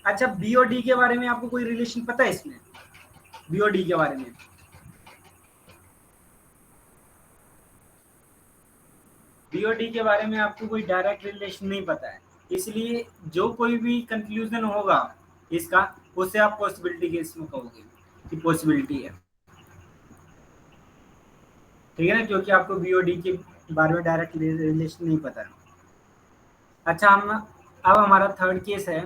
अच्छा, बी और डी के बारे में आपको कोई रिलेशन पता है इसमें, बी और डी के बारे में? बी और डी के बारे में आपको कोई डायरेक्ट रिलेशन नहीं पता है, इसलिए जो कोई भी कंक्लूजन होगा इसका, उसे आप पॉसिबिलिटी केस में कहोगे कि पॉसिबिलिटी है, ठीक है ना, क्योंकि आपको बी और डी के बारे में डायरेक्ट रिलेशन नहीं पता है। अच्छा, हम अब हमारा थर्ड केस है,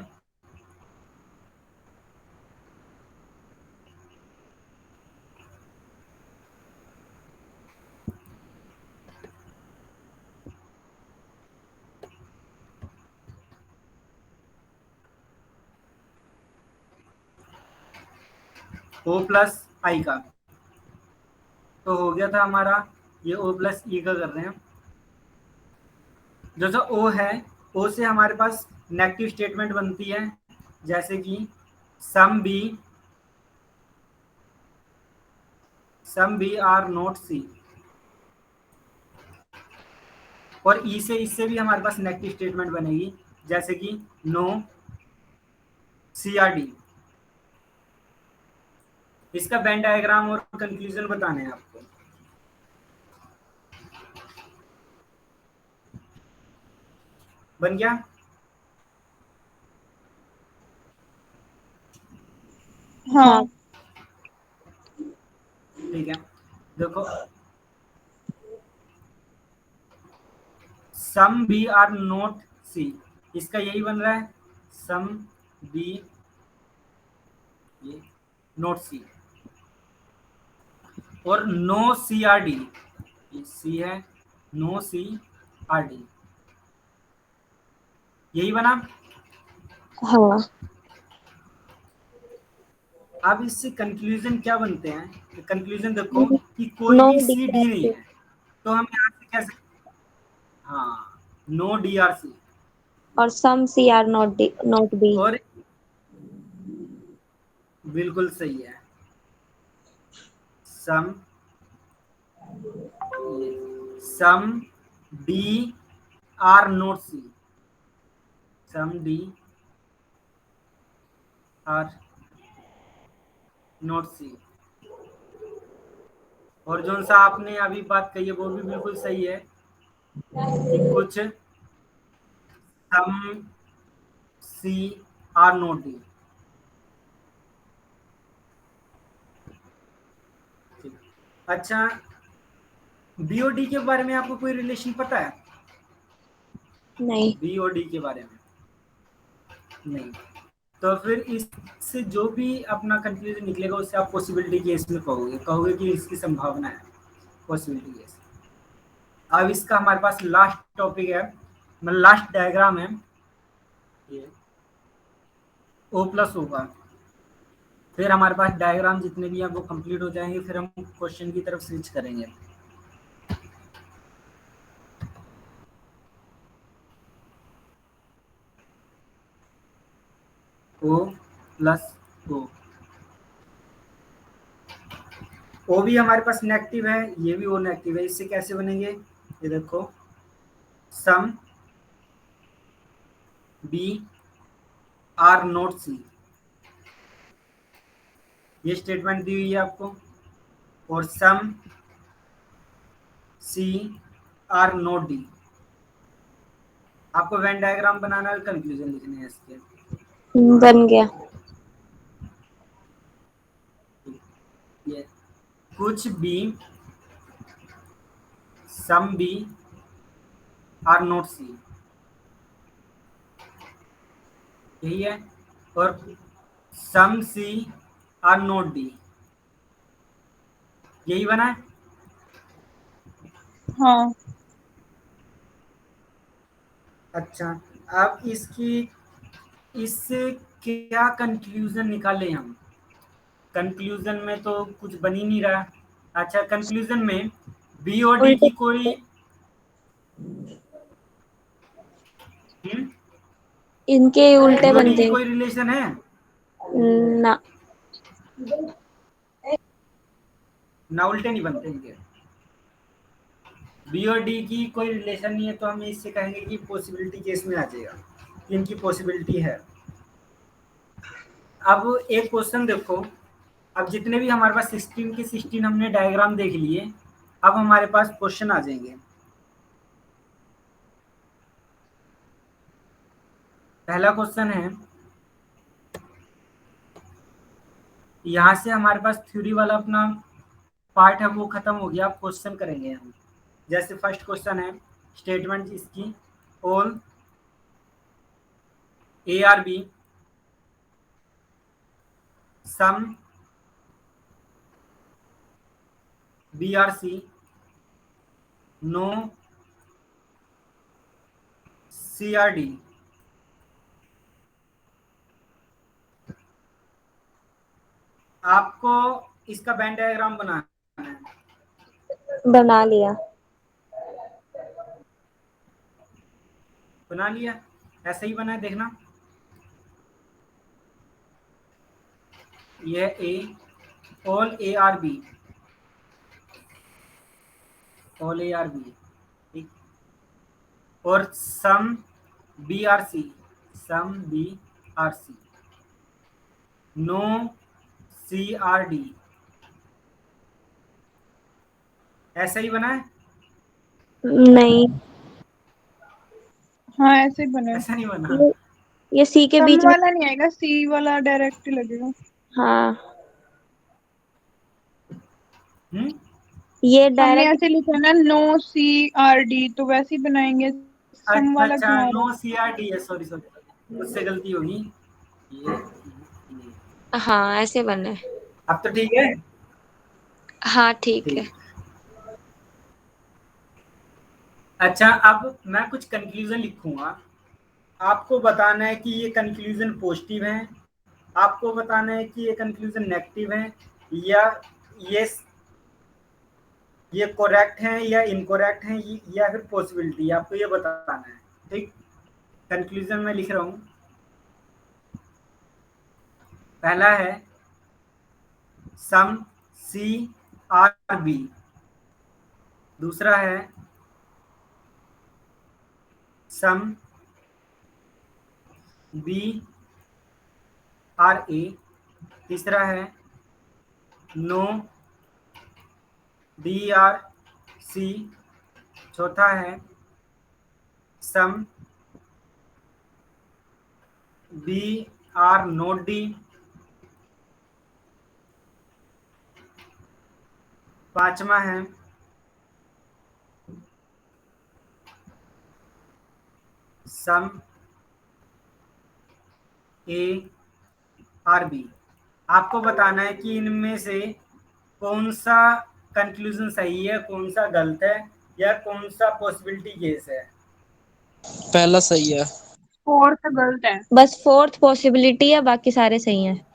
ओ प्लस आई का। तो हो गया था हमारा ये ओ प्लस ई का कर रहे हैं। जो जो ओ है, ओ से हमारे पास नेगेटिव स्टेटमेंट बनती है, जैसे कि some B are not C, और ई से इससे भी हमारे पास नेगेटिव स्टेटमेंट बनेगी, जैसे कि नो सी आर डी। इसका वेन डायग्राम और कंक्लूजन बताने हैं आपको। बन गया? हाँ, हाँ। ठीक है, देखो सम बी आर नोट सी, इसका यही बन रहा है सम बी ये नोट सी, और नो सी आर डी, सी है, नो सी आर डी, यही बना। हाँ। अब इससे कंक्लूजन क्या बनते हैं, कंक्लूजन देखो कि कोई नो भी डी सी आर डी नहीं सी। है, तो हम यहाँ से कह सकते हैं हाँ नो डी आर सी। और some C are not D, not B. और बिल्कुल सही है, some some D are not C, some D are not C. और जो सा आपने अभी बात कही है वो भी बिल्कुल सही है कि कुछ सम सी आर नोट डी। अच्छा, बीओडी के बारे में आपको कोई रिलेशन पता है? नहीं। बीओडी के बारे में नहीं, तो फिर इससे जो भी अपना कंक्लूजन निकलेगा उससे आप पॉसिबिलिटी केस में कहोगे कि इसकी संभावना है, पॉसिबिलिटी केस। अब इसका हमारे पास लास्ट टॉपिक है, मतलब लास्ट डायग्राम है ये ओ प्लस ओ का। फिर हमारे पास डायग्राम जितने भी हैं वो कंप्लीट हो जाएंगे, फिर हम क्वेश्चन की तरफ स्विच करेंगे। ओ प्लस ओ भी हमारे पास नेगेटिव है, ये भी ओ नेगेटिव है। इससे कैसे बनेंगे, ये देखो, some B are not C, ये स्टेटमेंट दी हुई है आपको, और some C are not D. आपको वेन डायग्राम बनाना है, कंक्लूजन लिखने हैं इसके। बन गया। ये कुछ B some B are not C, यही है। और some C are not D, यही बना है। हाँ। अच्छा, अब इससे क्या कंक्लूजन निकालें हम? कंक्लूजन में तो कुछ बन ही नहीं रहा। अच्छा, कंक्लूजन में बी और डी उल्टे। की कोई बी इनके उल्टे और डी की बनते कोई रिलेशन है? ना। ना, उल्टे नहीं बनते इनके। बी और डी की कोई रिलेशन नहीं है, तो हम इससे कहेंगे कि पॉसिबिलिटी केस में आ जाएगा, इनकी पॉसिबिलिटी है। अब एक क्वेश्चन देखो, अब जितने भी हमारे पास 16 के 16 हमने डायग्राम देख लिए, अब हमारे पास क्वेश्चन आ जाएंगे। पहला क्वेश्चन है, यहाँ से हमारे पास थ्योरी वाला अपना पार्ट है वो खत्म हो गया। अब क्वेश्चन करेंगे हम। जैसे फर्स्ट क्वेश्चन है, स्टेटमेंट इसकी, all A are B some B are C no C are D. आपको इसका वेन डायग्राम बनाना है। बना लिया। बना लिया? ऐसे ही बना है, देखना। ये A, all A are B, all A are B, ठीक। और some B are C, some B are C no C are D. ऐसा ही बना है? नहीं। हाँ, ऐसे ही बने। ऐसा नहीं बना। ये ये सी के सम बीच में। वाला नहीं आएगा, सी वाला डायरेक्ट ही लगेगा। हाँ, हम्म। ये हमने डायरेक्ट। ऐसे लिखा ना, नो सी आर डी, तो वैसे ही बनाएंगे। सम अच्छा वाला अच्छा, क्यों आ रहा नो है? सी आर डी है, सॉरी सॉरी, मुझसे गलती होगी। ये हाँ, ऐसे बनना है। अब तो ठीक है। हाँ, ठीक है। ठीक। अच्छा, अब मैं कुछ कंक्लूजन लिखूंगा, आपको बताना है कि ये कंक्लूजन पॉजिटिव है, आपको बताना है कि ये कंक्लूजन नेगेटिव है, या ये ये करेक्ट है या इनकरेक्ट है, या फिर पॉसिबिलिटी, आपको ये बताना है। ठीक, कंक्लूजन में लिख रहा हूं। पहला है सम सी आर बी, दूसरा है सम बी आर ए, तीसरा है नो, डी आर सी। चौथा है some, B are not D. पांचवा है सम ए आर बी। आपको बताना है कि इनमें से कौन सा कंक्लूजन सही है, कौन सा गलत है, या कौन सा पॉसिबिलिटी केस है। पहला सही है। फोर्थ गलत है। बस फोर्थ पॉसिबिलिटी है, बाकी सारे सही हैं।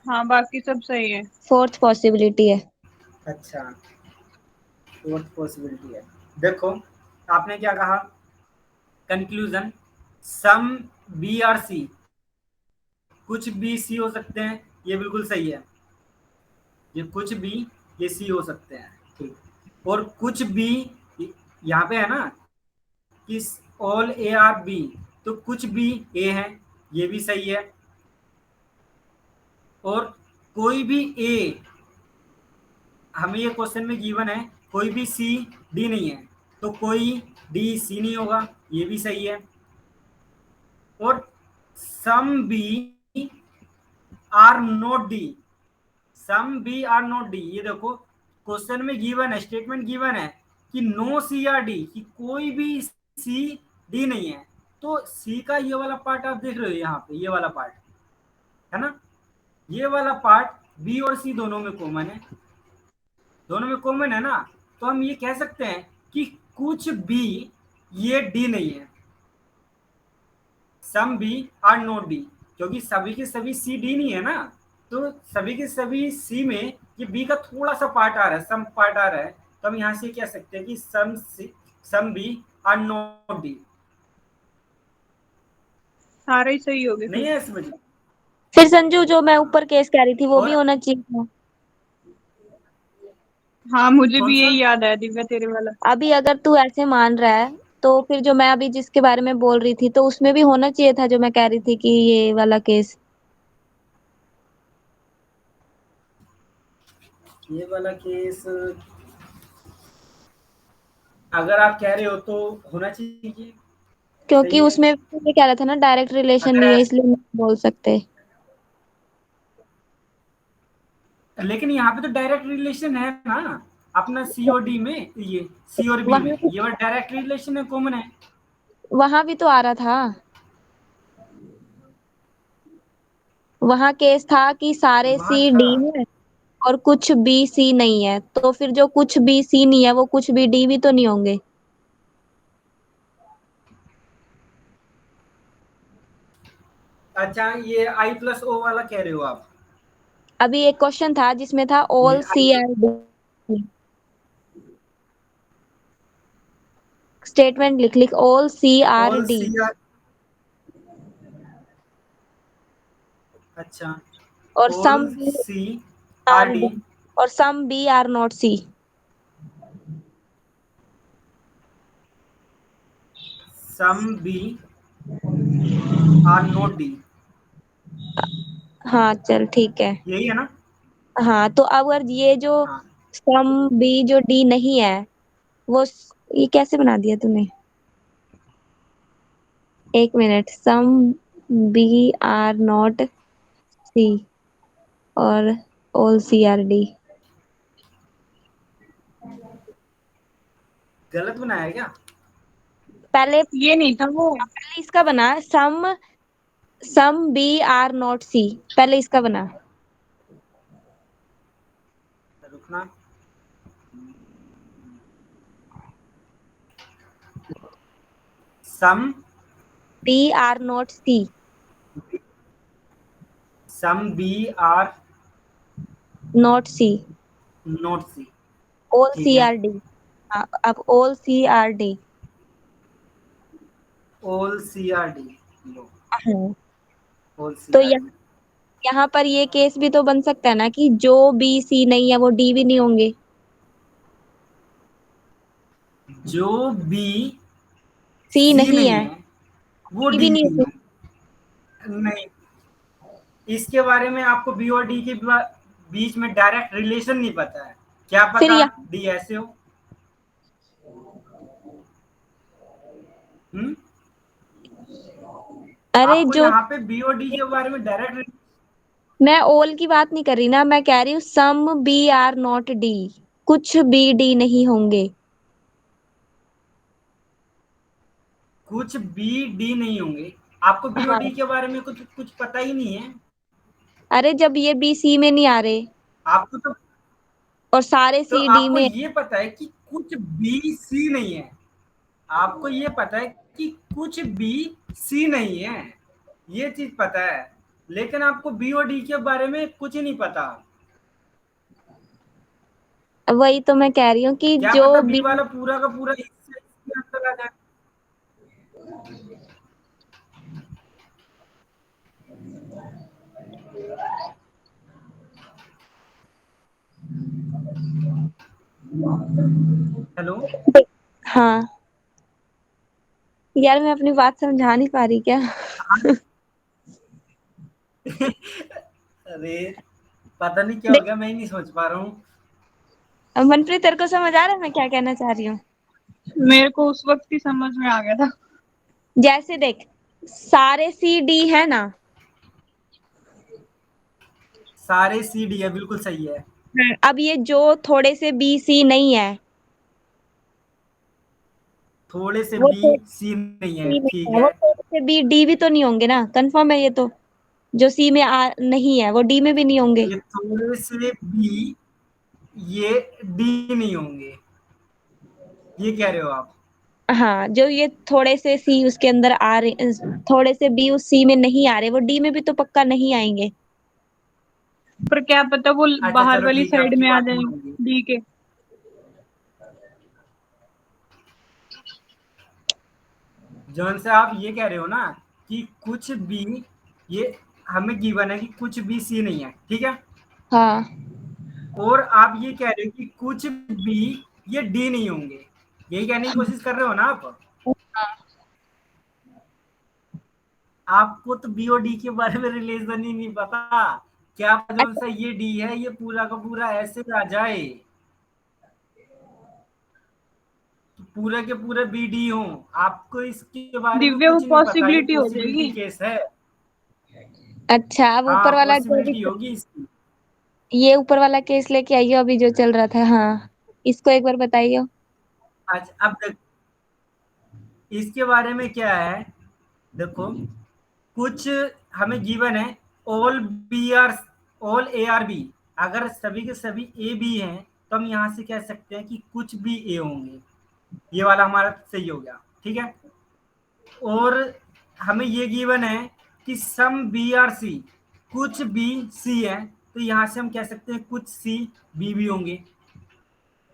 हाँ बाकी सब सही है। फोर्थ पॉसिबिलिटी है। अच्छा, फोर्थ पॉसिबिलिटी है। देखो आपने क्या कहा, कंक्लूजन सम बी और सी, कुछ बी सी हो सकते हैं, ये बिल्कुल सही है। ये कुछ भी ये सी हो सकते हैं, ठीक। और कुछ भी यहाँ पे है ना कि ऑल ए आर बी, तो कुछ भी ए है, ये भी सही है। और कोई भी ए, हमें ये क्वेश्चन में गिवन है कोई भी सी डी नहीं है, तो कोई डी सी नहीं होगा, ये भी सही है। और some B are not D, some B are not D, ये देखो क्वेश्चन में गिवन है, स्टेटमेंट गिवन है कि नो सी आर डी, कि कोई भी सी डी नहीं है। तो सी का ये वाला पार्ट आप देख रहे हो यहाँ पे, ये वाला पार्ट है ना, ये वाला पार्ट बी और सी दोनों में कॉमन है, दोनों में कॉमन है ना। तो हम ये कह सकते हैं कि कुछ भी ये डी नहीं है, some B are not D, क्योंकि सभी के सभी सी डी नहीं है ना। तो सभी के सभी सी में ये बी का थोड़ा सा पार्ट आ रहा है, सम पार्ट आ रहा है, तो हम यहां से कह सकते हैं कि some B are not D. सारे ही सही हो गए नहीं फिर। है समझ। फिर संजू, जो मैं ऊपर केस कह रही थी वो भी और होना चाहिए था। हाँ मुझे कौन भी सा, यही याद है दिव्या तेरे वाला। अभी अगर तू ऐसे मान रहा है तो फिर जो मैं अभी जिसके बारे में बोल रही थी तो उसमें भी होना चाहिए था, जो मैं कह रही थी कि ये वाला केस। ये वाला केस अगर आप कह रहे हो तो होना चाहिए, क्योंकि सही है। उसमें ये कह रहा था ना, डायरेक्ट रिलेशन अगर नहीं है, ऐस, इसलिए नहीं बोल सकते। लेकिन यहाँ पे तो डायरेक्ट रिलेशन है ना अपना सीओडी में, ये सी और बी में वहां ये वाला डायरेक्ट रिलेशन है, कॉमन है। वहां भी तो आ रहा था। वहां केस था कि सारे वहां सी था। डी है और कुछ बी सी नहीं है, तो फिर जो कुछ बी सी नहीं है वो कुछ बी डी भी तो नहीं होंगे। अच्छा, ये आई प्लस ओ वाला कह रहे हो आप। अभी एक क्वेश्चन था जिसमें था ये all C I, are D, statement लिख लिख, all C are all D C are, अच्छा, और all some B C are are D, D और some B are not C. Some B are not D, हाँ चल ठीक है। यही है ना। हाँ तो अगर ये जो हाँ, सम बी जो डी नहीं है वो ये कैसे बना दिया तूने? एक minute, some B are not C और ऑल सी आर डी। गलत बनाया क्या। पहले ये नहीं था वो। पहले इसका बना, some some B are not C, पहले इसका बना। रुकना, some B are not C, some B are not C, not C, all ठीक सी है। Are D. हाँ, अब all C are D. All C are D, लो, हाँ, ऑल सी तो आर डी, यहाँ पर ये केस भी तो बन सकता है ना कि जो बी सी नहीं है वो डी भी नहीं होंगे। जो बी सी सी नहीं नहीं है है वो डी डी भी नहीं नहीं होंगे। है। नहीं, इसके बारे में आपको बी और डी के बीच में डायरेक्ट रिलेशन नहीं पता है, क्या फिर पता यहाँ डी ऐसे हो। हम्म। अरे आपको जो यहाँ पे बी और डी के बारे में डायरेक्ट, मैं ऑल की बात नहीं कर रही ना, मैं कह रही हूँ some B are not D, कुछ बी डी नहीं होंगे। कुछ बी डी नहीं होंगे। आपको बी और हाँ, डी के बारे में कुछ कुछ पता ही नहीं है। अरे जब ये बी सी में नहीं आ रहे आपको और सारे तो सी डी आपको में। ये पता है कि कुछ बी सी नहीं है। आपको ये पता है कि कुछ बी सी नहीं है, ये चीज पता है, लेकिन आपको बी और डी के बारे में कुछ नहीं पता। वही तो मैं कह रही हूँ कि क्या जो पता बी बी। वाला पूरा का पूरा इसके अंदर आ जाए। हेलो। हाँ यार, मैं अपनी बात समझा नहीं पा रही क्या? अरे पता नहीं क्या हो देख, गया, मैं ही नहीं सोच पा रहा हूँ। मनप्रीत तेरे को समझ आ रहा है मैं क्या कहना चाह रही हूँ? मेरे को उस वक्त ही समझ में आ गया था। जैसे देख, सारे सी डी है ना। सारे सी डी है, बिल्कुल सही है। अब ये जो थोड़े से बी सी नहीं है, थोड़े से वो बी थोड़े सी नहीं है, सी ठीक नहीं है, वो है। थोड़े से बी डी भी तो नहीं होंगे ना, कंफर्म है ये तो। जो सी में नहीं है वो डी में भी नहीं होंगे। ये थोड़े से बी, ये डी नहीं होंगे, ये कह रहे हो आप। हाँ, जो ये थोड़े से सी उसके अंदर आ रहे, थोड़े से बी उस सी में नहीं आ रहे, वो डी में भी तो पक्का नहीं आएंगे। पर क्या पता वो अच्छा बाहर चलो वाली ठीक है, साइड आपकी में आ बात जाए मान ली। डी के। जौन से आप ये कह रहे हो ना कि कुछ भी, ये हमें गिवन है कि कुछ भी सी नहीं है, ठीक है। हाँ। और आप ये कह रहे हो कि कुछ भी ये डी नहीं होंगे, यही कहने की कोशिश कर रहे हो ना आप। आपको तो बी और डी के बारे में रिलेशन ही नहीं पता। क्या पता जौन अच्छा, सा ये डी है ये पूरा का पूरा ऐसे आ जाए, पूरे के पूरे बी डी हो। आपको इसके बारे में दिव्य वो कुछ नहीं पता, ये पॉसिबिलिटी हो पॉसिबिलिटी जाएगी। केस है। अच्छा, अब हाँ ऊपर वाला जो भी, पॉसिबिलिटी होगी इसकी। ये ऊपर वाला केस लेके आइयो अभी जो चल रहा था। हाँ, इसको एक बार बताइयो। अच्छा अब इसके बारे में क्या है, देखो, कुछ हमें गिवन है, all B are, all A are B, अगर सभी के सभी ए बी हैं तो हम यहाँ से कह सकते हैं कि कुछ भी ए होंगे। ये वाला हमारा सही हो गया, ठीक है। और हमें ये गिवन है कि सम बी आर सी, कुछ बी सी है, तो यहाँ से हम कह सकते हैं कुछ सी बी भी होंगे।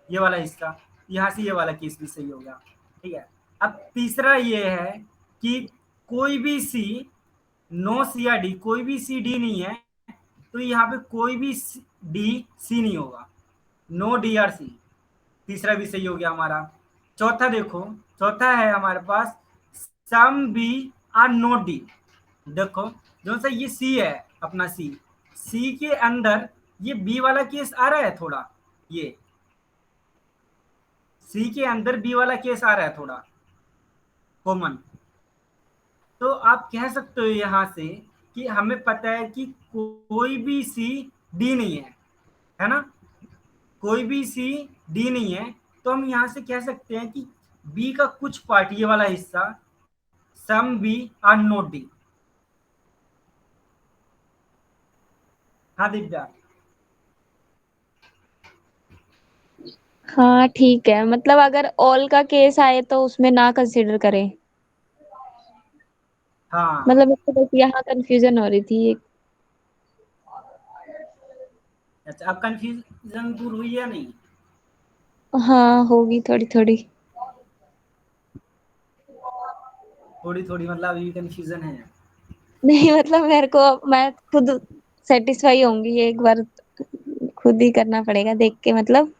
ये वाला हिस्सा, यहाँ से ये वाला केस भी सही हो गया, ठीक है। अब तीसरा ये है कि कोई भी सी, नो सी या डी, कोई भी सी डी नहीं है, तो यहाँ पे कोई भी डी सी नहीं होगा, नो डी आर सी। तीसरा भी सही हो गया हमारा। चौथा देखो, चौथा है हमारे पास some B are not D. देखो जो सा ये सी है, अपना सी, सी के अंदर ये बी वाला केस आ रहा है थोड़ा, ये सी के अंदर बी वाला केस आ रहा है थोड़ा कॉमन। तो आप कह सकते हो यहां से कि हमें पता है कि कोई भी सी डी नहीं है ना, कोई भी सी डी नहीं है, तो हम यहां से कह सकते हैं कि बी का कुछ पार्ट, ये वाला हिस्सा, some B are not D. हाँ दिव्या। हाँ ठीक है, मतलब अगर ऑल का केस आए तो उसमें ना कंसीडर करें। हाँ। मतलब इसको बस यहाँ कंफ्यूजन हो रही थी। अच्छा अब कंफ्यूजन दूर हुई या नहीं? हाँ, होगी थोड़ी थोड़ी। थोड़ी थोड़ी मतलब अभी कंफ्यूजन है? नहीं मतलब मेरे को, मैं खुद सेटिस्फाई होंगी ये एक बार, खुद ही करना पड़ेगा देख के। मतलब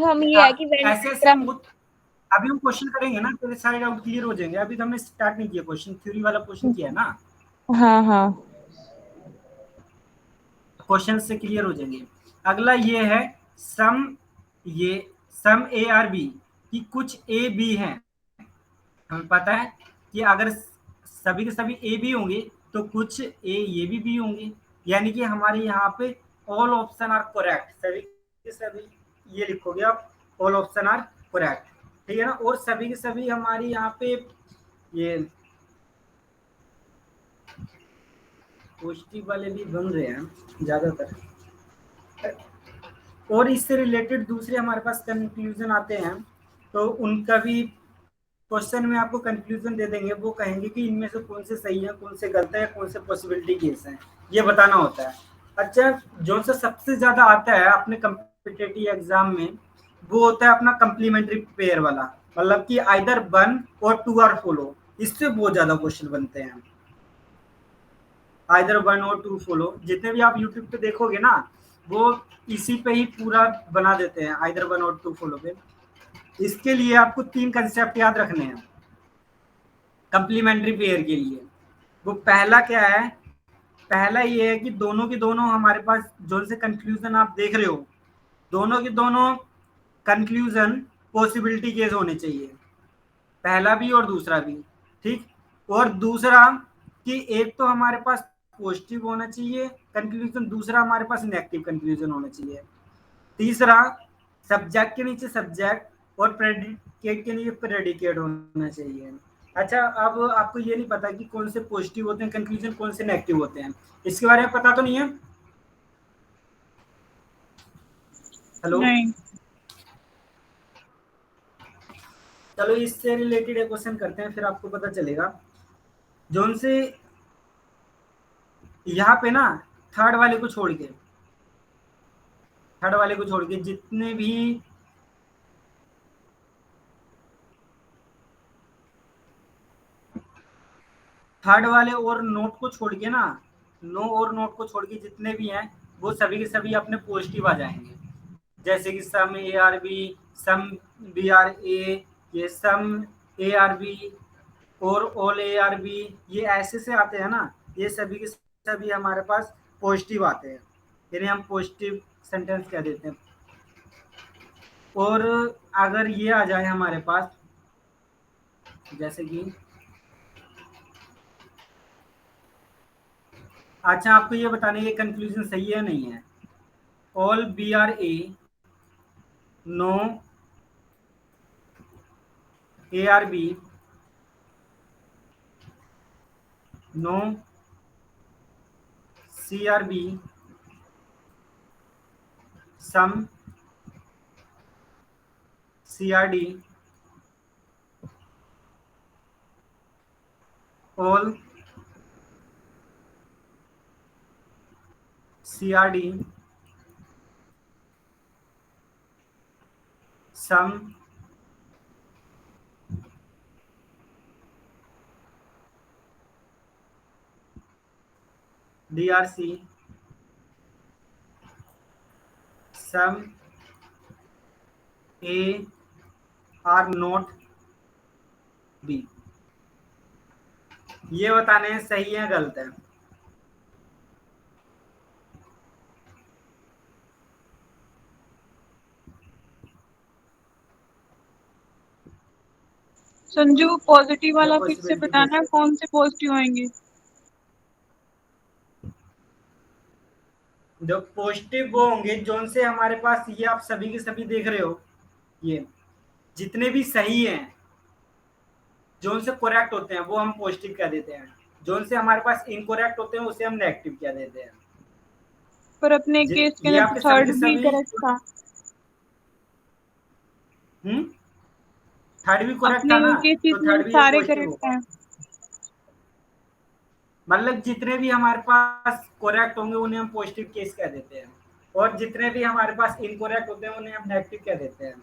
हम ये है कि वेन ऐसे ऐसे हम डायग्राम। अभी हम क्वेश्चन करेंगे ना, तेरे सारे डाउट क्लियर हो जाएंगे। अभी तो हमने स्टार्ट नहीं किया, क्वेश्चन थ्योरी वाला क्वेश्चन किया है ना। हाँ हाँ। क्वेश्चन से क्लियर हो जाएंगे। अगला ये है सम, ये सम ए आर बी, कि कुछ ए बी हैं। हमें पता है कि अगर सभी के सभी ए बी होंगे तो कुछ ए ये भी बी होंगे, यानी कि हमारे यहाँ पे ऑल ऑप्शन आर करेक्ट, सभी के सभी ये लिखोगे आप, ऑल ऑप्शन आर करेक्ट, ठीक है ना। और सभी के सभी हमारी यहाँ पे ये पॉजिटिव वाले भी बन रहे हैं ज्यादातर। और इससे रिलेटेड दूसरे हमारे पास कंक्लूजन आते हैं, तो उनका भी क्वेश्चन में आपको कंक्लूजन दे देंगे। वो कहेंगे कि इनमें से कौन से सही है, कौन से गलत है, कौन से पॉसिबिलिटी केस हैं, ये बताना होता है। अच्छा, जो सा सबसे ज्यादा आता है अपने कॉम्पिटिटिव एग्जाम में, वो होता है अपना कम्प्लीमेंट्री पेयर वाला, मतलब कि आइदर 1 और 2 आर फॉलो। इससे बहुत ज्यादा क्वेश्चन बनते हैं, आइदर 1 और 2 फॉलो। जितने भी आप यूट्यूब पे देखोगे ना, वो इसी पे ही पूरा बना देते हैं, आइदर 1 और 2 फॉलो पे। इसके लिए आपको 3 कंसेप्ट याद रखने हैं कंप्लीमेंट्री पेयर के लिए। वो पहला क्या है, पहला ये है कि दोनों के दोनों हमारे पास जो से कंक्लूजन आप देख रहे हो, दोनों के दोनों कंक्लूजन पॉसिबिलिटी केस होने चाहिए, पहला भी और दूसरा भी, ठीक। और दूसरा कि एक तो हमारे पास पॉजिटिव होना चाहिए कंक्लूजन, दूसरा हमारे पास नेगेटिव कंक्लूजन होना चाहिए, तीसरा सब्जेक्ट के नीचे सब्जेक्ट और प्रेडिकेट के नीचे प्रेडिकेट होना चाहिए। अच्छा, अब आपको ये नहीं पता कि कौन से पॉजिटिव होते हैं कंक्लूजन, कौन से नेगेटिव होते हैं, इसके बारे में पता तो नहीं है? हेलो, नहीं। चलो इससे रिलेटेड एक क्वेश्चन करते हैं, फिर आपको पता चलेगा। जोन से यहाँ पे ना थर्ड वाले को छोड़ के, थर्ड वाले को छोड़ के जितने भी थर्ड वाले और नोट को छोड़ के ना, नो और नोट को छोड़ के जितने भी हैं, वो सभी के सभी अपने पॉजिटिव आ जाएंगे। जैसे कि some A are B, some B are A, ये सम ए आर बी और ऑल ए आर बी, ये ऐसे से आते हैं ना, ये सभी के सभी हमारे पास पॉजिटिव आते हैं, इन्हें हम पॉजिटिव सेंटेंस कह देते हैं। और अगर ये आ जाए हमारे पास, जैसे कि अच्छा, आपको ये बताने ये कंक्लूजन सही है नहीं है। All B are A, no A are B, no C are B, some C are D, all C are D, some D are C, some A are not B. ये बताने हैं सही है गलत है। संजू, पॉजिटिव द वाला फिर से पॉसिबिलिटी बताना, केस, कौन से पॉजिटिव आएंगे? जो पॉजिटिव वो होंगे जोन से हमारे पास ये आप सभी के सभी देख रहे हो, ये जितने भी सही हैं, जोन से करेक्ट होते हैं वो हम पॉजिटिव कह देते हैं, जोन से हमारे पास इनकरेक्ट होते हैं उसे हम नेगेटिव कह देते हैं। पर अपने केस के ये अंदर तो आपके सभी थर्ड के भी सभी करेक्ट था। थर्ड भी करेक्ट था अपने ना, केसेस तो में थर्ड भी एक सारे पॉजिटिव करेक्ट होगा। हैं। मतलब जितने भी हमारे पास करेक्ट होंगे उन्हें हम पॉजिटिव केस कह देते हैं, और जितने भी हमारे पास इनकरेक्ट होते हैं उन्हें हम नेगेटिव कह देते हैं।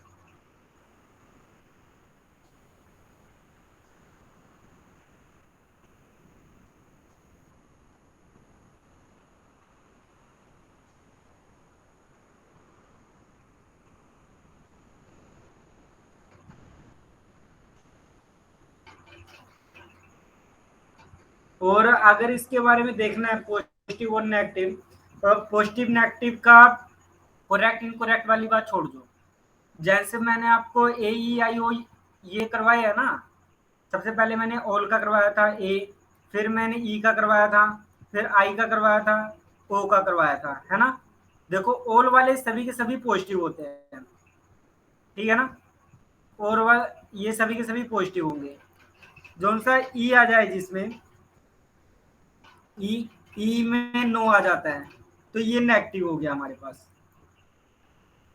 और अगर इसके बारे में देखना है पॉजिटिव और नेगेटिव, पॉजिटिव नेगेटिव का करेक्ट इनकरेक्ट वाली बात छोड़ दो। जैसे मैंने आपको ए ई आई ओ ये करवाया है ना, सबसे पहले मैंने ऑल का करवाया था ए, फिर मैंने ई का करवाया था, फिर आई का करवाया था, ओ का करवाया था, है ना। देखो ऑल वाले सभी के सभी पॉजिटिव होते हैं, ठीक है ना। और वह ये सभी के सभी पॉजिटिव होंगे। जो सा ई आ जाए जिसमें ई में नो आ जाता है तो ये नेगेटिव हो गया हमारे पास।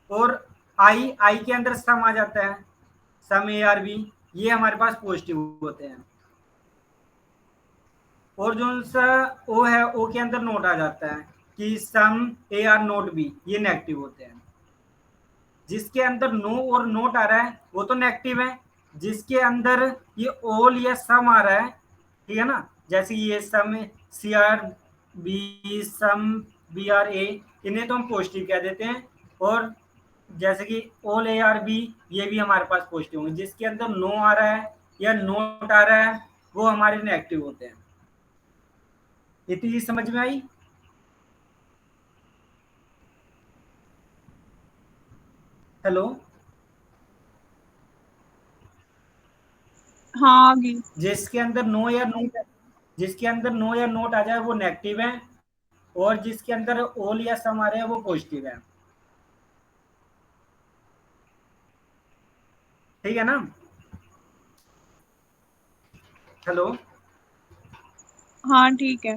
और आई के अंदर सम आ जाता है, सम ए आर बी, ये हमारे पास पॉजिटिव होते हैं। और जो सा ओ है, ओ के अंदर नोट आ जाता है कि some A are not B, ये नेगेटिव होते हैं। जिसके अंदर नो और नोट आ रहा है वो तो नेगेटिव है। जिसके अंदर ये ऑल या सम आ रहा है, ठीक है ना, जैसे ये some C are B, some B are A, इन्हें तो हम पॉजिटिव कह देते हैं। और जैसे कि ऑल ए आर बी, ये भी हमारे पास पॉजिटिव होंगे। जिसके अंदर नो आ रहा है या नोट आ रहा है वो हमारे नेगेटिव होते हैं। इतनी चीज समझ में आई? हेलो, हाँ आगे। जिसके अंदर नो या नोट आ जाए वो नेगेटिव है, और जिसके अंदर ऑल या सम आ रहे हैं वो पॉजिटिव है, ठीक है ना। हेलो, हाँ ठीक है।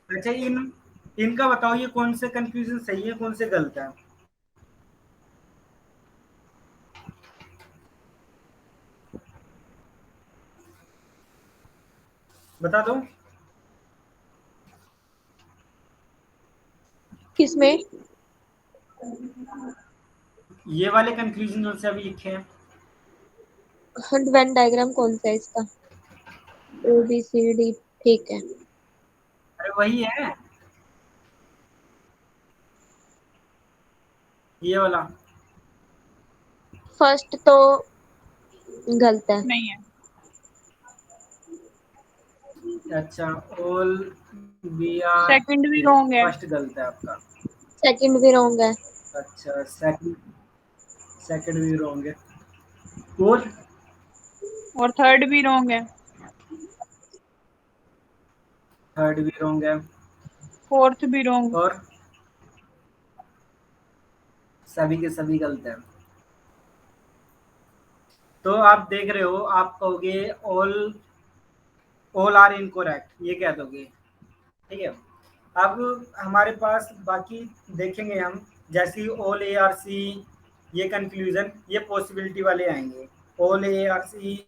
अच्छा इनका बताओ, ये कौन से कंफ्यूजन सही है, कौन से गलत है? बता दो। किसमें? ये वाले कंफ्यूजन जो से अभी लिखे हैं। वेन डायग्राम कौन सा है इसका? ओ बी सी डी, ठीक है। अरे वही है, ये वाला। फर्स्ट तो गलत है। नहीं है। अच्छा, ऑल बी आर सेकंड भी ए, रॉन्ग है। फर्स्ट गलत है आपका। सेकंड भी रॉन्ग है। अच्छा, सेकंड भी रॉन्ग है। फोर्थ और थर्ड भी रॉन्ग है। थर्ड भी रॉन्ग है। फोर्थ भी रॉन्ग। और सभी के सभी गलत है। तो आप देख रहे हो, आप कहोगे ऑल ऑल आर इनकोरेक्ट, ये कह दोगे, ठीक है। अब हमारे पास बाकी देखेंगे हम, जैसे ऑल ए आर सी, ये कंक्लूजन, ये पॉसिबिलिटी वाले आएंगे। All A are C,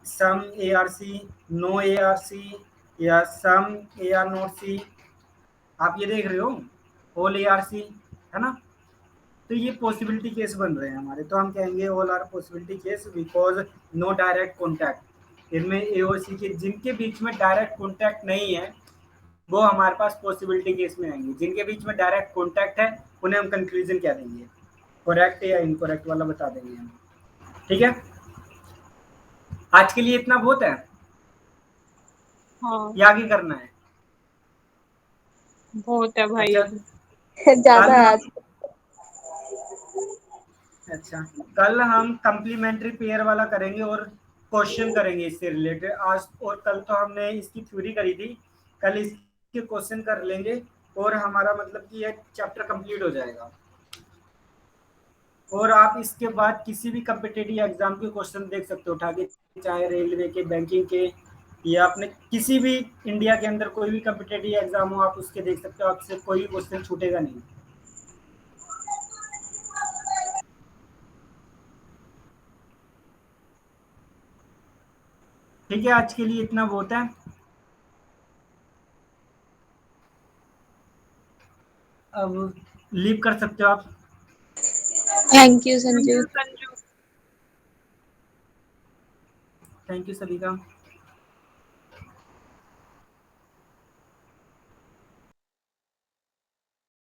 some A are C, no A are C, या सम ए आर नॉट सी। आप ये देख रहे हो, ऑल ए आर सी, है ना। तो ये पॉसिबिलिटी केस बन रहे हैं हमारे, तो हम कहेंगे all are possibility case because no direct contact. इनमें ए और सी के जिनके बीच में डायरेक्ट कॉन्टैक्ट नहीं है वो हमारे पास पॉसिबिलिटी केस में आएंगे। जिनके बीच में डायरेक्ट कॉन्टैक्ट है उन्हें हम कंक्लूजन क्या देंगे, करेक्ट या इनकरेक्ट वाला बता देंगे हम, ठीक है। आज के लिए इतना बहुत है, हाँ या आगे करना है? बहुत है भाई अच्छा, अभी। ज्यादा कल है हम आज। अच्छा कल हम कंप्लीमेंट्री पेयर वाला करेंगे और क्वेश्चन करेंगे इससे रिलेटेड। आज और कल तो हमने इसकी थ्योरी करी थी, कल इसके क्वेश्चन कर लेंगे और हमारा मतलब कि ये चैप्टर कंप्लीट हो जाएगा। और आप इसके बाद किसी भी कम्पिटिटिव एग्जाम के क्वेश्चन देख सकते हो उठा के, चाहे रेलवे के, बैंकिंग के, या आपने किसी भी इंडिया के अंदर कोई भी कम्पिटिटिव एग्जाम हो आप उसके देख सकते हो, आपसे कोई भी क्वेश्चन छूटेगा नहीं। ठीक है, आज के लिए इतना बहुत है। अब लीव कर सकते हो आप। Thank you thank Sanju. You Sanju. Thank you सभी का।